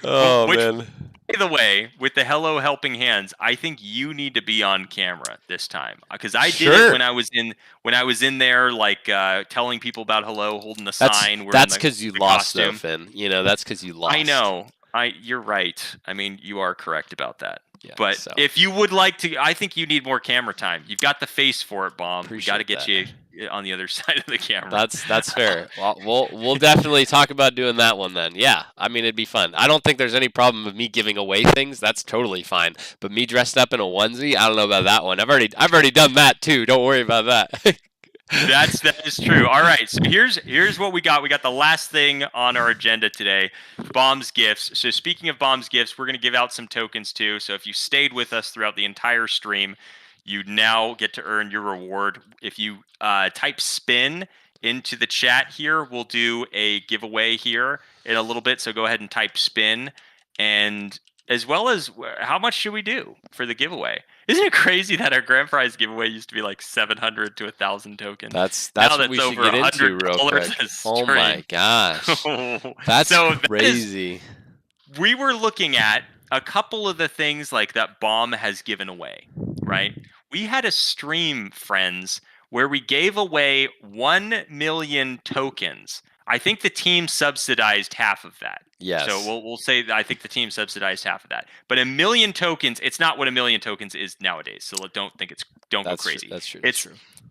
Oh Which, man. by the way, with the hello helping hands, I think you need to be on camera this time because I did it Sure. when I was in there, like telling people about hello, holding the That's sign, wearing that's because you the lost though, costume. Finn. You know, that's because you lost. I know. You're right. I mean, you are correct about that. Yeah. But So if you would like to, I think you need more camera time. You've got the face for it, Bomb. We got to appreciate get that. you on the other side of the camera. That's fair. Well, we'll definitely talk about doing that one then. Yeah, I mean it'd be fun. I don't think there's any problem with me giving away things. That's totally fine. But me dressed up in a onesie, I don't know about that one. I've already done that too. Don't worry about that. That is true. All right, so here's what we got. We got the last thing on our agenda today, Bomb's gifts. So speaking of Bomb's gifts, we're going to give out some tokens too. So if you stayed with us throughout the entire stream, you now get to earn your reward. If you type spin into the chat here, we'll do a giveaway here in a little bit. So go ahead and type spin, and as well as how much should we do for the giveaway? Isn't it crazy that our grand prize giveaway used to be like 700 to 1,000 tokens? That's Now what we should over get into real quick. $100 a Oh my stream. gosh, that's So crazy. we were looking at a couple of the things like that Bomb has given away, right? We had a stream, friends, where we gave away 1 million tokens. I think the team subsidized half of that. Yes. So we'll say that I think the team subsidized half of that. But 1 million tokens, it's not what 1 million tokens is nowadays. So don't go crazy. That's true.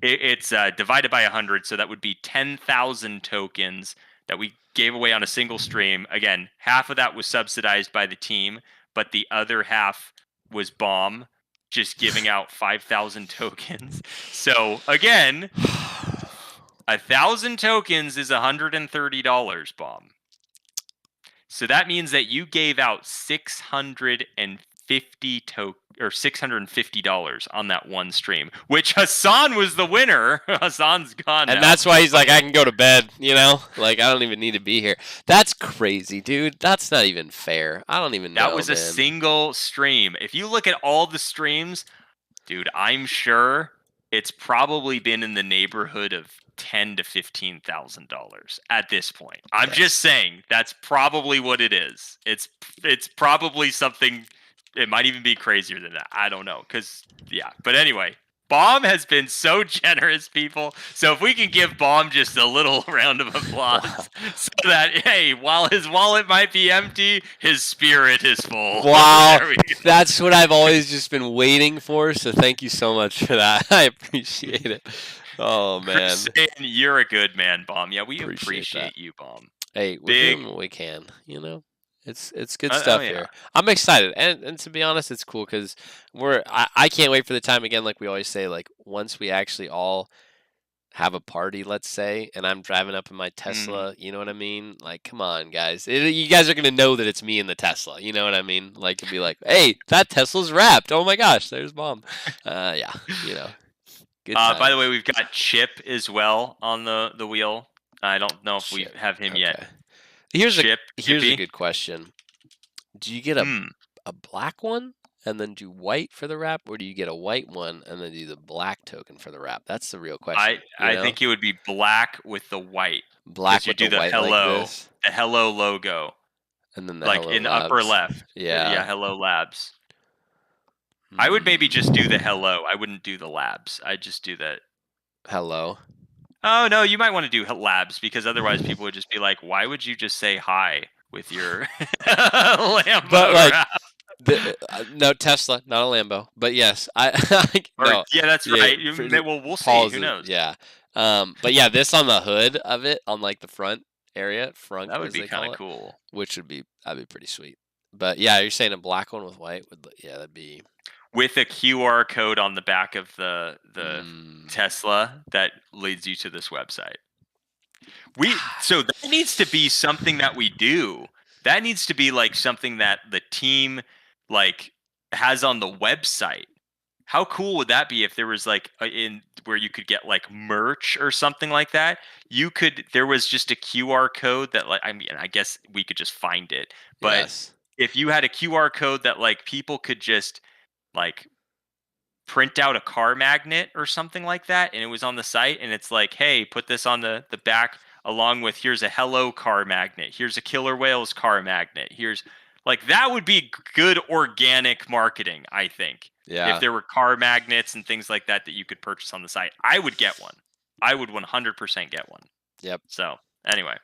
It's divided by 100, so that would be 10,000 tokens that we gave away on a single stream. Again, half of that was subsidized by the team, but the other half was Bomb just giving out 5,000 tokens. So again, 1,000 tokens is $130, Bomb. So that means that you gave out $650 on that one stream, which Hassan was the winner. Hassan's gone And now. that's why he's like, I can go to bed, you know? Like, I don't even need to be here. That's crazy, dude. That's not even fair. I don't even know, That was a man. single stream. If you look at all the streams, dude, I'm sure it's probably been in the neighborhood of $10,000 to $15,000 at this point. I'm Yes. just saying that's probably what it is. It's probably something. It might even be crazier than that. I don't know. But anyway, Bomb has been so generous, people. So if we can give Bomb just a little round of applause, so that hey, while his wallet might be empty, his spirit is full. Wow, There we go. that's what I've always just been waiting for. So thank you so much for that. I appreciate it. Oh man, Saying you're a good man, Bomb. Yeah, we Appreciate appreciate that. you, Bomb. hey, we're Big- doing what we can. You know, it's good Oh, stuff yeah. here. I'm excited, and to be honest, it's cool because I can't wait for the time again. Like we always say, like once we actually all have a party, let's say, and I'm driving up in my Tesla, you know what I mean? Like, come on, guys. You guys are going to know that it's me in the Tesla. You know what I mean? Like, it'd be like, hey, that Tesla's wrapped. Oh my gosh, there's Bomb. Yeah, you know. Good by the times. way, we've got Chip as well on the wheel. I don't know if we Chip, have him yet. Okay. Here's a Chippy? good question. Do you get a black one and then do white for the wrap, or do you get a white one and then do the black token for the wrap? That's the real question. I think it would be black with the white. black you with do the the white hello. like this, The hello logo, and then the like Hello in the upper Labs. left. Yeah. Hello Labs. I would maybe just do the hello. I wouldn't do the labs. I'd just do that. Hello. Oh no, you might want to do labs because otherwise people would just be like, "Why would you just say hi with your Lambo?" But, like, wrap?" No, Tesla, not a Lambo. But yes, Or, no. yeah, that's Yeah, right. for- Well, we'll see. Paul's Who knows? Yeah. But yeah, this on the hood of it, on like the front area, front. That would as be they call kind of it, cool. Which that'd be pretty sweet. But yeah, you're saying a black one with white yeah, that'd be With a QR code on the back of the mm, Tesla that leads you to this website. So that needs to be something that we do. That needs to be like something that the team like has on the website. How cool would that be if there was like in where you could get like merch or something like that? There was just a QR code that like, I mean, I guess we could just find it, but Yes. if you had a QR code that like people could just like print out a car magnet or something like that, and it was on the site, and it's like, hey, put this on the back along with here's a Hello car magnet, here's a Killer Whales car magnet, here's like that would be good organic marketing, I think. Yeah. If there were car magnets and things like that that you could purchase on the site, I would get one. I would 100% get one. Yep. So anyway,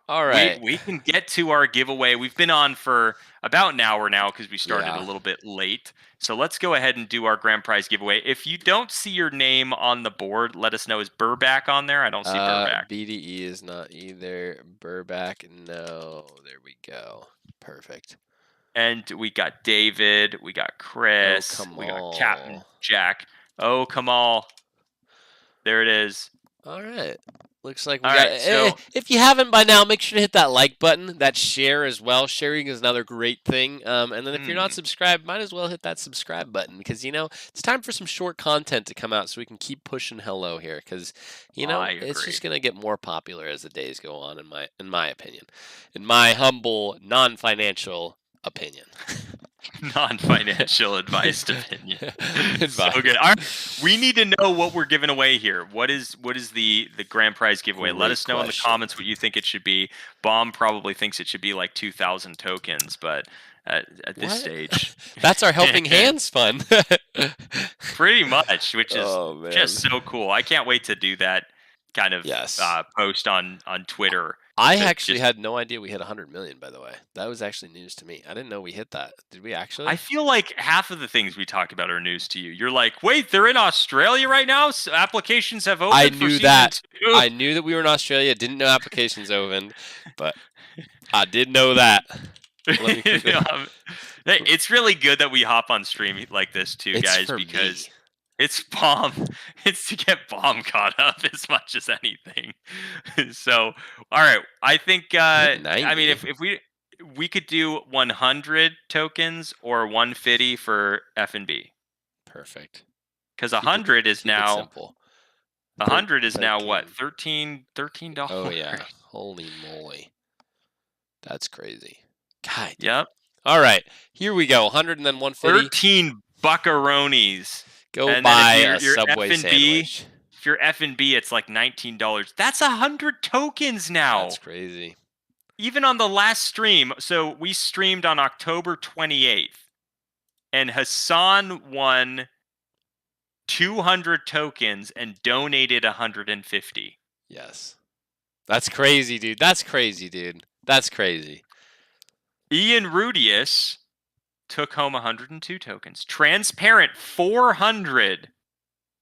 All right. we can get to our giveaway. We've been on for about an hour now because we started Yeah. a little bit late. So let's go ahead and do our grand prize giveaway. If you don't see your name on the board, let us know. Is Burback on there? I don't see Burback. BDE is not either. Burback, no. There we go. Perfect. And we got David, we got Chris, come we got on. Captain Jack. Oh, come on. There it is. All right. Looks like we All got right, so- if you haven't by now, make sure to hit that like button, that share as well. Sharing is another great thing. And then if you're not subscribed, might as well hit that subscribe button because it's time for some short content to come out so we can keep pushing Hello here because it's just gonna get more popular as the days go on in my opinion. In my humble non-financial opinion. Non-financial advised opinion. Advice. So good. All right. We need to know what we're giving away here. What is the grand prize giveaway? Let Great us know in the question. comments what you think it should be. Bomb probably thinks it should be like 2,000 tokens, but at this What? stage, That's our helping hands fund. pretty much, which is Oh, man. just so cool. I can't wait to do that kind of Yes. post on Twitter. I So actually just- had no idea we hit 100 million, by the way. That was actually news to me. I didn't know we hit that. Did we actually? I feel like half of the things we talk about are news to you. You're like, wait, they're in Australia right now? So applications have opened I for knew season that. 2? I knew that we were in Australia. Didn't know applications opened, but I did know that. Let me quickly- Hey, it's really good that we hop on stream like this too, It's guys, for because me. it's Bomb. It's to get Bomb caught up as much as anything. So, all right, I think. I mean, 90. if we could do 100 tokens or 150 for F&B, Perfect. because 100 is Keep it now simple. 100 is now what 13. $13. Oh yeah. Holy moly. That's crazy. God. Yep. All right. Here we go. 100 and then 150. 13 buckaroonies. Go And then buy if a you're Subway F&B, sandwich. If you're F&B, it's like $19. That's 100 tokens now. That's crazy. Even on the last stream, so we streamed on October 28th, and Hassan won 200 tokens and donated 150. Yes. That's crazy, dude. That's crazy, dude. That's crazy. Ian Rudius took home 102 tokens. Transparent 400,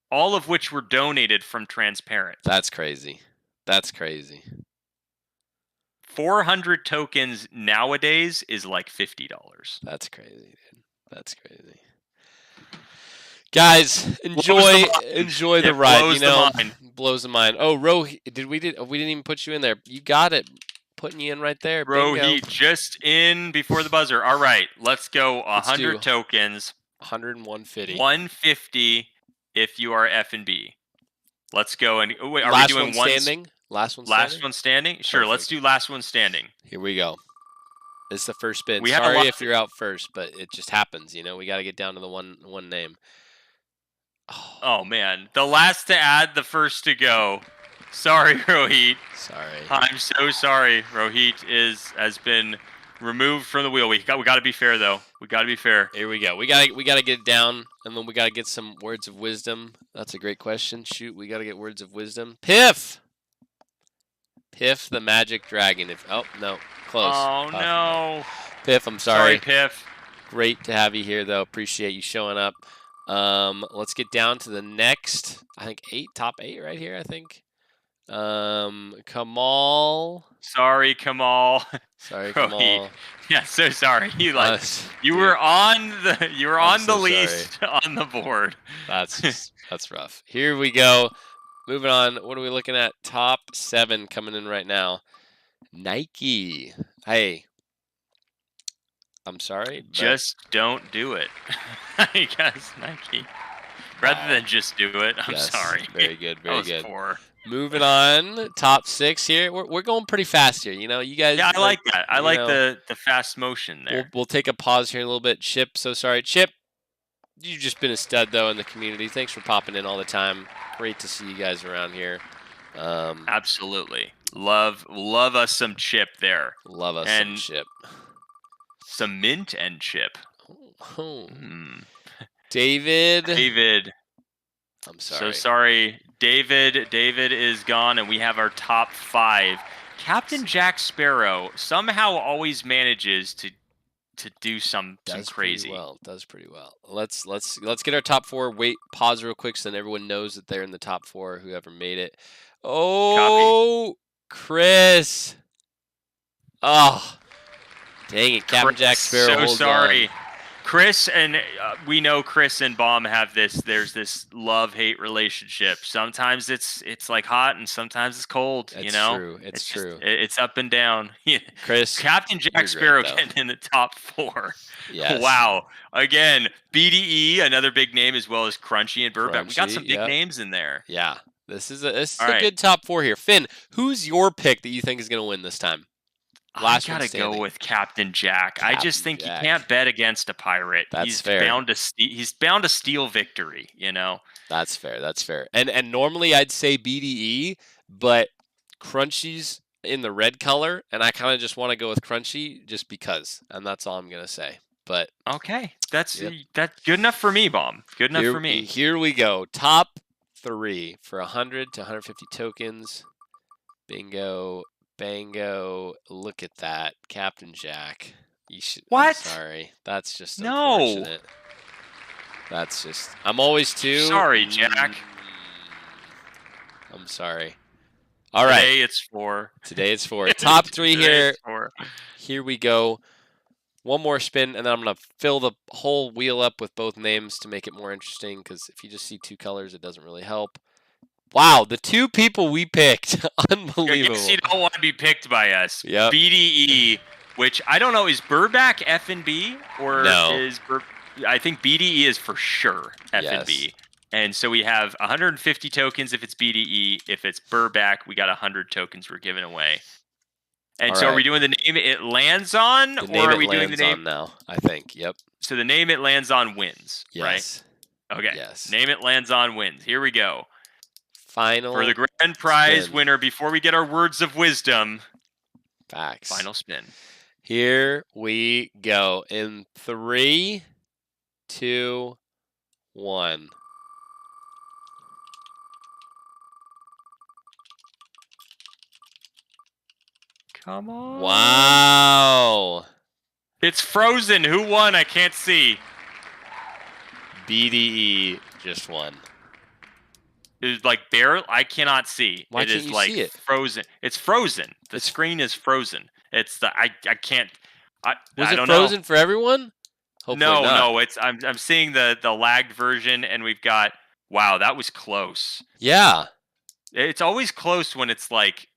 all of which were donated from Transparent. That's crazy. That's crazy. 400 tokens nowadays is like $50. That's crazy, dude. That's crazy. Guys, enjoy the It ride. blows the mind. Blows the mind. Oh, we didn't even put you in there. You got it. Putting you in right there. Bingo. Rohit just in before the buzzer. All right, let's go. 100 do tokens. 100 and 150. 150 if you are F&B. Let's go. And wait, are Last we doing one standing? Last one standing? Last one standing? Sure, let's do last one standing. Here we go. This is the first spin. We have a Sorry lot if you're out first, but it just happens. We got to get down to the one name. Oh man, the last to add, the first to go. Sorry, Rohit. Sorry. I'm so sorry. Rohit has been removed from the wheel. We got to be fair though. We got to be fair. Here we go. We got to get down, and then we got to get some words of wisdom. That's a great question. Shoot, we got to get words of wisdom. Piff the magic dragon. Oh no, close. Oh no. Piff, I'm sorry. Sorry, Piff. Great to have you here, though. Appreciate you showing up. Let's get down to the next. I think top eight right here. I think. Kamal. Sorry, Kamal. Sorry, Rohit. Kamal. Yeah, so sorry. You Dude, were on the so least on the board. That's rough. Here we go. moving on. What are we looking at? Top 7 coming in right now. Nike. Hey, I'm sorry, but Just don't do it. I guess Nike. Rather wow. than just do it, I'm Yes, sorry. very good, That very was good. poor. Moving on, top 6 here. We're going pretty fast here. You know, you guys Yeah, I like that. I you like know, the fast motion there. we'll take a pause here in a little bit. Chip, so sorry. Chip, you've just been a stud though in the community. Thanks for popping in all the time. Great to see you guys around here. Absolutely. Love us some Chip there. Love us And some Chip. some mint and Chip. Oh. Mm. David. I'm sorry. so sorry. David is gone, and we have our top 5. Captain Jack Sparrow somehow always manages to do some crazy. Does pretty well. Let's get our top 4. Wait, pause real quick so then everyone knows that they're in the top 4. Whoever made it. Oh, Chris. Oh, dang it, Captain Jack Sparrow. So holds sorry. on. Chris and we know Chris and Baum have this. There's this love-hate relationship. Sometimes it's like hot, and sometimes it's cold. That's you know, true. It's just, true. It's up and down. Chris, Captain Jack Sparrow getting in the top 4. Yes. Wow. Again, BDE, another big name, as well as Crunchy and Burbank. We got some big names in there. Yeah. This is a good top 4 here. Finn, who's your pick that you think is going to win this time? I gotta go with Captain Jack. I just think you can't bet against a pirate. That's fair. He's bound to steal victory. You know. That's fair. That's fair. And normally I'd say BDE, but Crunchy's in the red color, and I kind of just want to go with Crunchy just because, and that's all I'm gonna say. But okay, that's good enough for me, Baum. Good enough for me. Here we go. Top 3 for 100 to 150 tokens. Bingo. Bango, look at that. Captain Jack. You should What? I'm sorry. That's just unfortunate. That's just I'm always too sorry, Jack. I'm sorry. All right. Today it's 4. Top 3 here. Here we go. One more spin, and then I'm going to fill the whole wheel up with both names to make it more interesting, because if you just see 2 colors, it doesn't really help. Wow, the 2 people we picked. Unbelievable. I guess you don't want to be picked by us. Yep. BDE, which I don't know, is Burback F&B? Or no. I think BDE is for sure F&B. Yes. And so we have 150 tokens if it's BDE. If it's Burback, we got 100 tokens we're giving away. And so are we doing the name it lands on? Or are we doing the name now? I think, yep. So the name it lands on wins, yes. Right? Okay. Yes. Name it lands on wins. Here we go. Final for the grand prize winner, before we get our words of wisdom. Facts. Final spin. Here we go. In 3, 2, 1. Come on. Wow. It's Frozen. Who won? I can't see. BDE just won. It's like barely. I cannot see. Why can't you see it? Frozen. It's frozen. The screen is frozen. It's the I can't. Was it don't frozen know. For everyone? Hopefully no, not. no. It's I'm seeing the lagged version, and we've got. Wow, that was close. Yeah. It's always close when it's like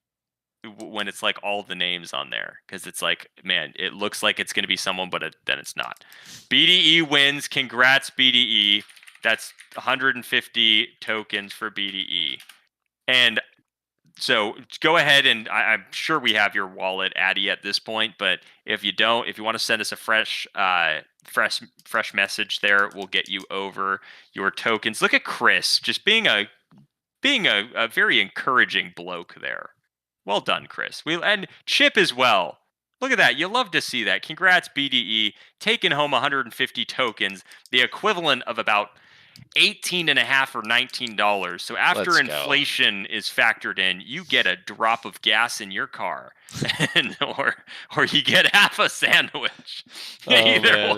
all the names on there, because it's like, man, it looks like it's going to be someone, but then it's not. BDE wins. Congrats, BDE. That's 150 tokens for BDE. And so go ahead, and I'm sure we have your wallet, Addy, at this point. But if you don't, if you want to send us a fresh message there, we'll get you over your tokens. Look at Chris, just being a very encouraging bloke there. Well done, Chris. And Chip as well. Look at that. You love to see that. Congrats, BDE. Taking home 150 tokens, the equivalent of about $18.50 or $19. So after inflation is factored in, you get a drop of gas in your car, or you get half a sandwich. Either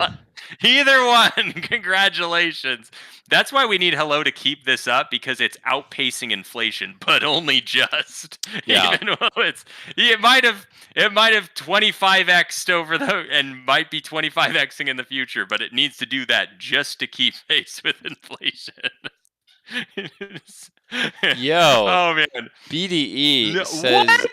one. Congratulations. That's why we need Hello to keep this up, because it's outpacing inflation, but only just. Yeah. Even though it might have 25x'd over and might be 25x'ing in the future, but it needs to do that just to keep pace with inflation. Yo, Oh man. BDE says What?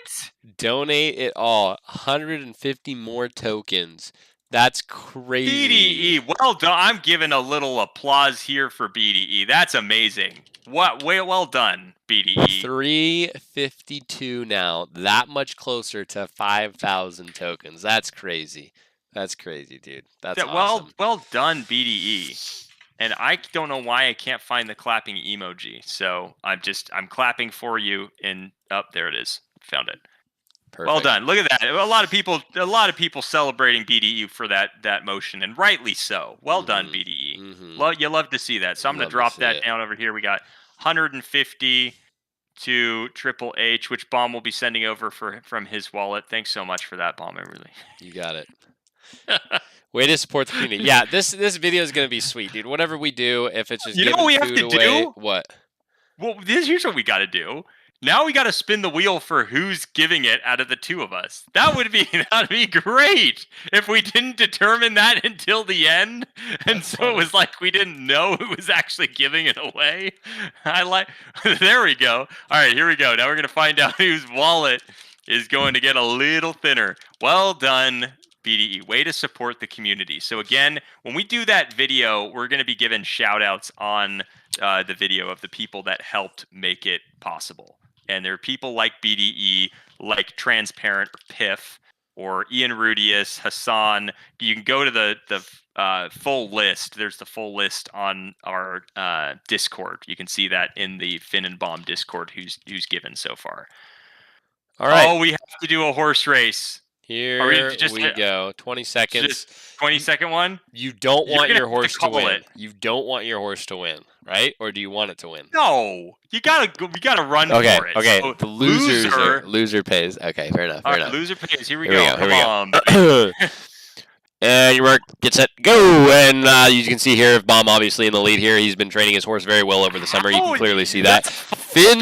donate it all. 150 more tokens. That's crazy. BDE, well done. I'm giving a little applause here for BDE. That's amazing. What? Well done, BDE. 352 now. That much closer to 5,000 tokens. That's crazy. That's crazy, dude. That's awesome. Well done, BDE. And I don't know why I can't find the clapping emoji. So I'm clapping for you. And there it is. Found it. Perfect. Well done. Look at that. A lot of people celebrating BDE for that motion, and rightly so. Well done, BDE. You love to see that. So I'm going to drop that down over here. We got 150 to Triple H, which Bomb will be sending over from his wallet. Thanks so much for that, Bomb. I really. You got it. Way to support the community. Yeah, this video is going to be sweet, dude. Whatever we do, if it's just you know what we have to away, do? What? Well, here's what we got to do. Now we got to spin the wheel for who's giving it out of the two of us. That'd be great if we didn't determine that until the end, and That's so funny. it was like we didn't know who was actually giving it away. There we go. All right, here we go. Now we're gonna find out whose wallet is going to get a little thinner. Well done, BDE. Way to support the community. So again, when we do that video, we're going to be given shout outs on the video of the people that helped make it possible. And there are people like BDE, like Transparent or Piff, or Ian Rudius, Hassan. You can go to the full list. There's the full list on our Discord. You can see that in the Finn and Bomb Discord who's given so far. All right. Oh, we have to do a horse race. Here we go. 20 seconds. Just 20-second one? You don't want your horse to win. You don't want your horse to win, right? Or do you want it to win? No. We gotta run for it. Okay. So the loser pays. Okay, fair enough. Fair enough. Loser pays. Here we go. Come on. And your work, get set, go! And you can see here, Bomb obviously in the lead here. He's been training his horse very well over the summer. You can clearly see that. Finn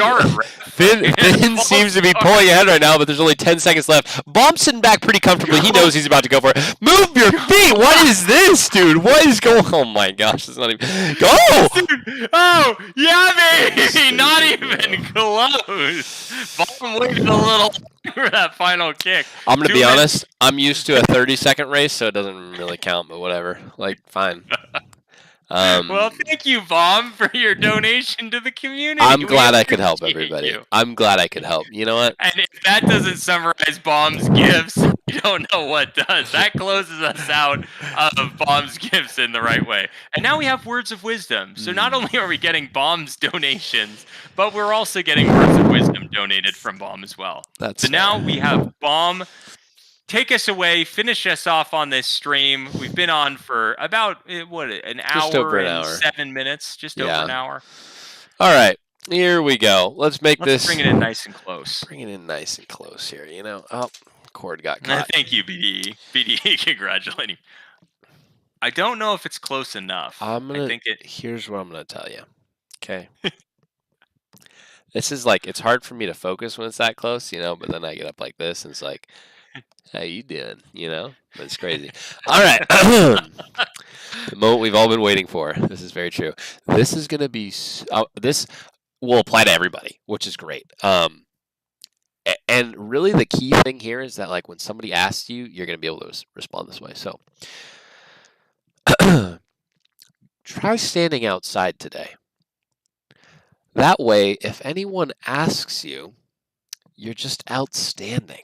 seems to be pulling ahead right now, but there's only 10 seconds left. Bomb's sitting back pretty comfortably. He knows he's about to go for it. Move your feet! What is this, dude? What is going on? Oh my gosh, it's not even... Go! Oh, yeah, baby! Not even close. Bomb waited a little for that final kick. I'm going to be honest. I'm used to a 30-second race, so it doesn't really count, but whatever. Like, fine. Well, thank you, Bomb, for your donation to the community. I'm glad I could help everybody. I'm glad I could help. You know what? And if that doesn't summarize Bomb's gifts, you don't know what does. That closes us out of Bomb's gifts in the right way. And now we have words of wisdom. So not only are we getting Bomb's donations, but we're also getting words of wisdom donated from Bomb as well. So now we have Bomb. Take us away, finish us off on this stream. We've been on for about, an hour and 7 minutes, just over an hour. All right, here we go. Let's bring it in nice and close. Bring it in nice and close here, you know. Oh, cord got caught. Thank you, BDE. BDE, congratulating. I don't know if it's close enough. Here's what I'm going to tell you. Okay. This is like, it's hard for me to focus when it's that close, you know, but then I get up like this and it's like, how you doing? You know, that's crazy. All right, the moment we've all been waiting for. This is very true. This is gonna be. This will apply to everybody, which is great. And really, the key thing here is that, like, when somebody asks you, you're gonna be able to respond this way. So, try standing outside today. That way, if anyone asks you, you're just outstanding.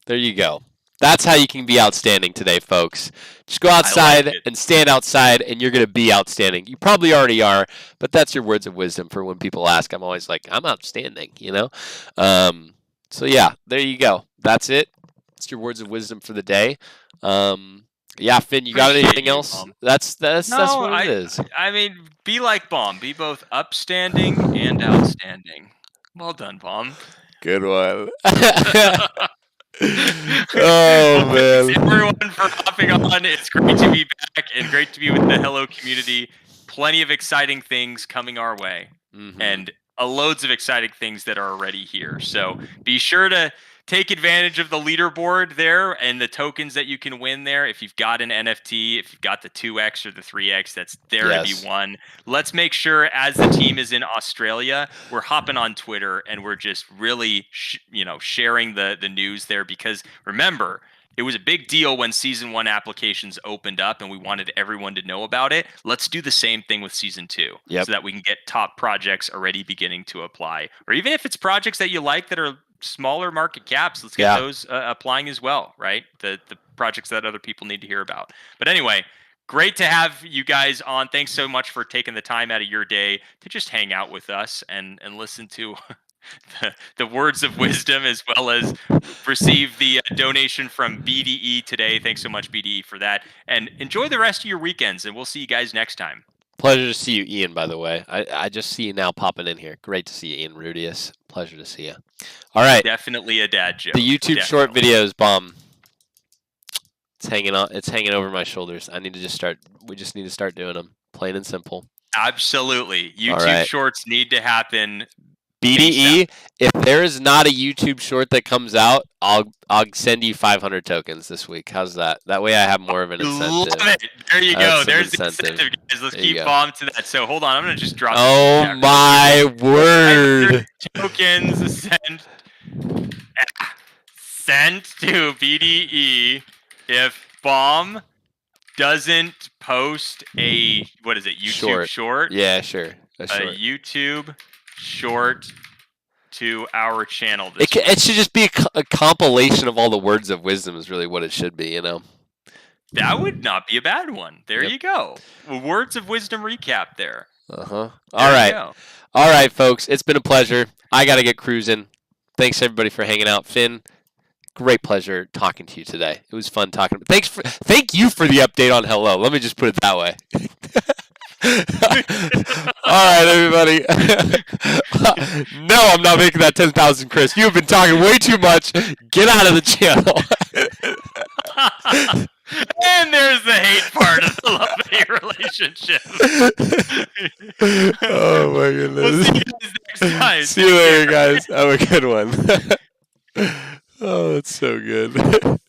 There you go. That's how you can be outstanding today, folks. Just go outside and stand outside, and you're going to be outstanding. You probably already are, but that's your words of wisdom for when people ask. I'm always like, I'm outstanding, you know? So, yeah, there you go. That's it. It's your words of wisdom for the day. Yeah, Finn, you got anything else? That's what it is. I mean, be like Bomb. Be both upstanding and outstanding. Well done, Bomb. Good one. Oh man! Everyone for hopping on. It's great to be back and great to be with the Hello community. Plenty of exciting things coming our way, and loads of exciting things that are already here. So be sure to take advantage of the leaderboard there and the tokens that you can win there. If you've got an NFT, if you've got the 2x or the 3x, that's there to be won. Let's make sure, as the team is in Australia, we're hopping on Twitter and we're just really, sharing the news there, because remember, it was a big deal when season 1 applications opened up and we wanted everyone to know about it. Let's do the same thing with season 2 so that we can get top projects already beginning to apply. Or even if it's projects that you like that are smaller market caps, let's get those applying as well, right? The projects that other people need to hear about. But anyway, great to have you guys on. Thanks so much for taking the time out of your day to just hang out with us and listen to the words of wisdom, as well as receive the donation from BDE today. Thanks so much, BDE, for that. And enjoy the rest of your weekends, and we'll see you guys next time. Pleasure to see you, Ian, by the way. I just see you now popping in here. Great to see you, Ian Rudius. Pleasure to see you. All right. Definitely a dad joke. The YouTube short videos, Bomb. It's hanging over my shoulders. We just need to start doing them. Plain and simple. Absolutely. YouTube shorts need to happen. BDE, if there is not a YouTube short that comes out, I'll send you 500 tokens this week. How's that? That way I have more of an incentive. Love it. There you go. There's the incentive, guys. Let's keep Bomb to that. So hold on. I'm going to just drop Oh my word. Tokens sent to BDE if Bomb doesn't post a, what is it, YouTube short? Yeah, sure. A YouTube short to our channel. It should just be a compilation of all the words of wisdom is really what it should be, That would not be a bad one. There you go. Words of wisdom recap there. All right, folks. It's been a pleasure. I got to get cruising. Thanks, everybody, for hanging out. Finn, great pleasure talking to you today. It was fun talking. Thank you for the update on Hello. Let me just put it that way. All right, everybody. No, I'm not making that 10,000, Chris. You've been talking way too much. Get out of the channel. And there's the hate part of the love-hate relationship. Oh, my goodness. We'll see you guys next time. See you later, guys. Have a good one. Oh, that's so good.